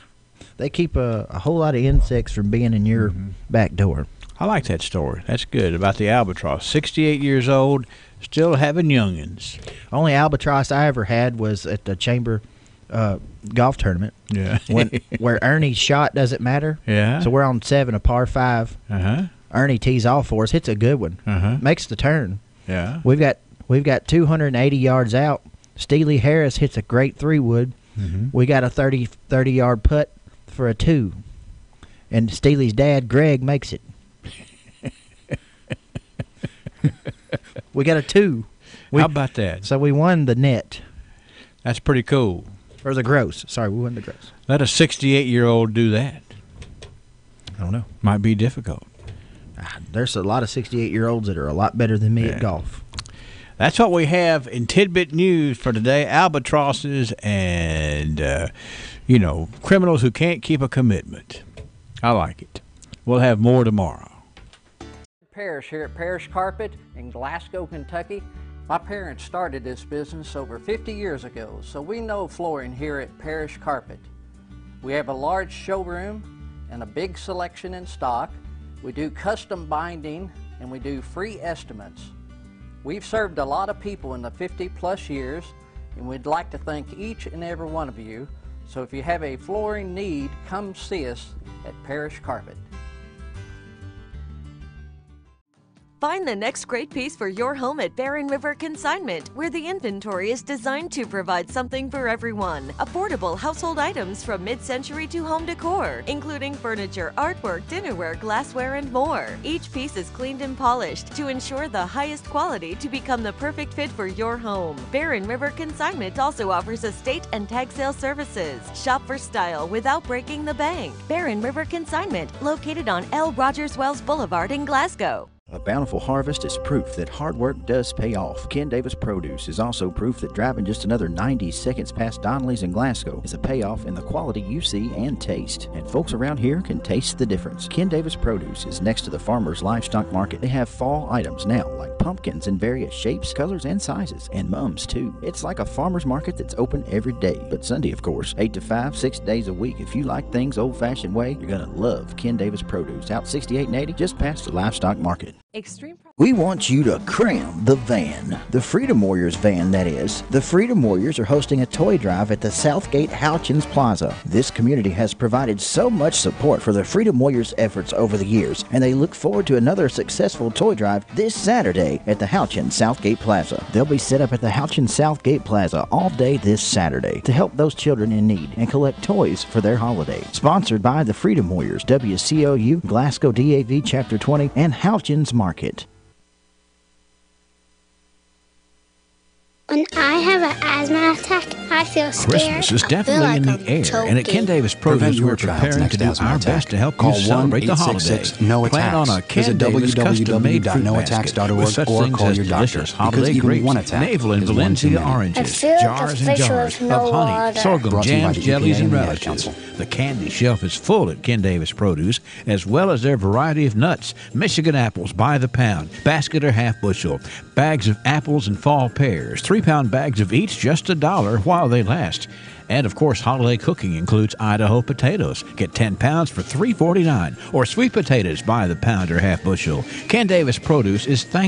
They keep a whole lot of insects from being in your back door. I like that story. That's good about the albatross. 68 years old, still having youngins. Only albatross I ever had was at the Chamber golf tournament. Yeah. Where Ernie's shot doesn't matter. Yeah. So we're on 7, a par 5. Ernie tees off for us. Hits a good one. Makes the turn. Yeah. We've got 280 yards out. Steely Harris hits a great 3-wood. We got a 30-yard putt for a 2. And Steely's dad, Greg, makes it. We got a 2. How about that? So we won the net. That's pretty cool. Or the gross. Sorry, we won the gross. Let a 68-year-old do that. I don't know. Might be difficult. There's a lot of 68-year-olds that are a lot better than me at golf. That's what we have in Tidbit News for today. Albatrosses and, criminals who can't keep a commitment. I like it. We'll have more tomorrow. Parrish here at Parrish Carpet in Glasgow, Kentucky. My parents started this business over 50 years ago, so we know flooring here at Parrish Carpet. We have a large showroom and a big selection in stock. We do custom binding and we do free estimates. We've served a lot of people in the 50-plus years, and we'd like to thank each and every one of you. So if you have a flooring need, come see us at Parrish Carpet. Find the next great piece for your home at Barren River Consignment, where the inventory is designed to provide something for everyone. Affordable household items from mid-century to home decor, including furniture, artwork, dinnerware, glassware, and more. Each piece is cleaned and polished to ensure the highest quality to become the perfect fit for your home. Barren River Consignment also offers estate and tag sale services. Shop for style without breaking the bank. Barren River Consignment, located on L. Rogers Wells Boulevard in Glasgow. A bountiful harvest is proof that hard work does pay off. Ken Davis Produce is also proof that driving just another 90 seconds past Donnelly's in Glasgow is a payoff in the quality you see and taste. And folks around here can taste the difference. Ken Davis Produce is next to the Farmers Livestock Market. They have fall items now, like pumpkins in various shapes, colors, and sizes, and mums too. It's like a farmer's market that's open every day, but Sunday, of course, 8 to 5, 6 days a week. If you like things old-fashioned way, you're gonna love Ken Davis Produce, out 68 and 80, just past the Livestock Market. We want you to cram the van. The Freedom Warriors van, that is. The Freedom Warriors are hosting a toy drive at the Southgate Houchins Plaza. This community has provided so much support for the Freedom Warriors' efforts over the years, and they look forward to another successful toy drive this Saturday at the Houchins Southgate Plaza. They'll be set up at the Houchins Southgate Plaza all day this Saturday to help those children in need and collect toys for their holiday. Sponsored by the Freedom Warriors, WCLU, Glasgow DAV Chapter 20, and Houchins Market. When I have an asthma attack, I feel scared. Christmas is definitely in the air, and at Ken Davis Produce, we're preparing to do our best to help you celebrate the holidays. Plan on a Ken Davis custom-made fruit basket with such things as delicious holiday grapes, navel and Valencia oranges, jars and jars of honey, sorghum, jams, jellies, and relishes. The candy shelf is full at Ken Davis Produce, as well as their variety of nuts, Michigan apples by the pound, basket or half bushel, bags of apples and fall pears, 3-pound bags of each, just $1 while they last. And of course, holiday cooking includes Idaho potatoes. Get 10 pounds for $3.49, or sweet potatoes by the pound or half bushel. Ken Davis Produce is thankful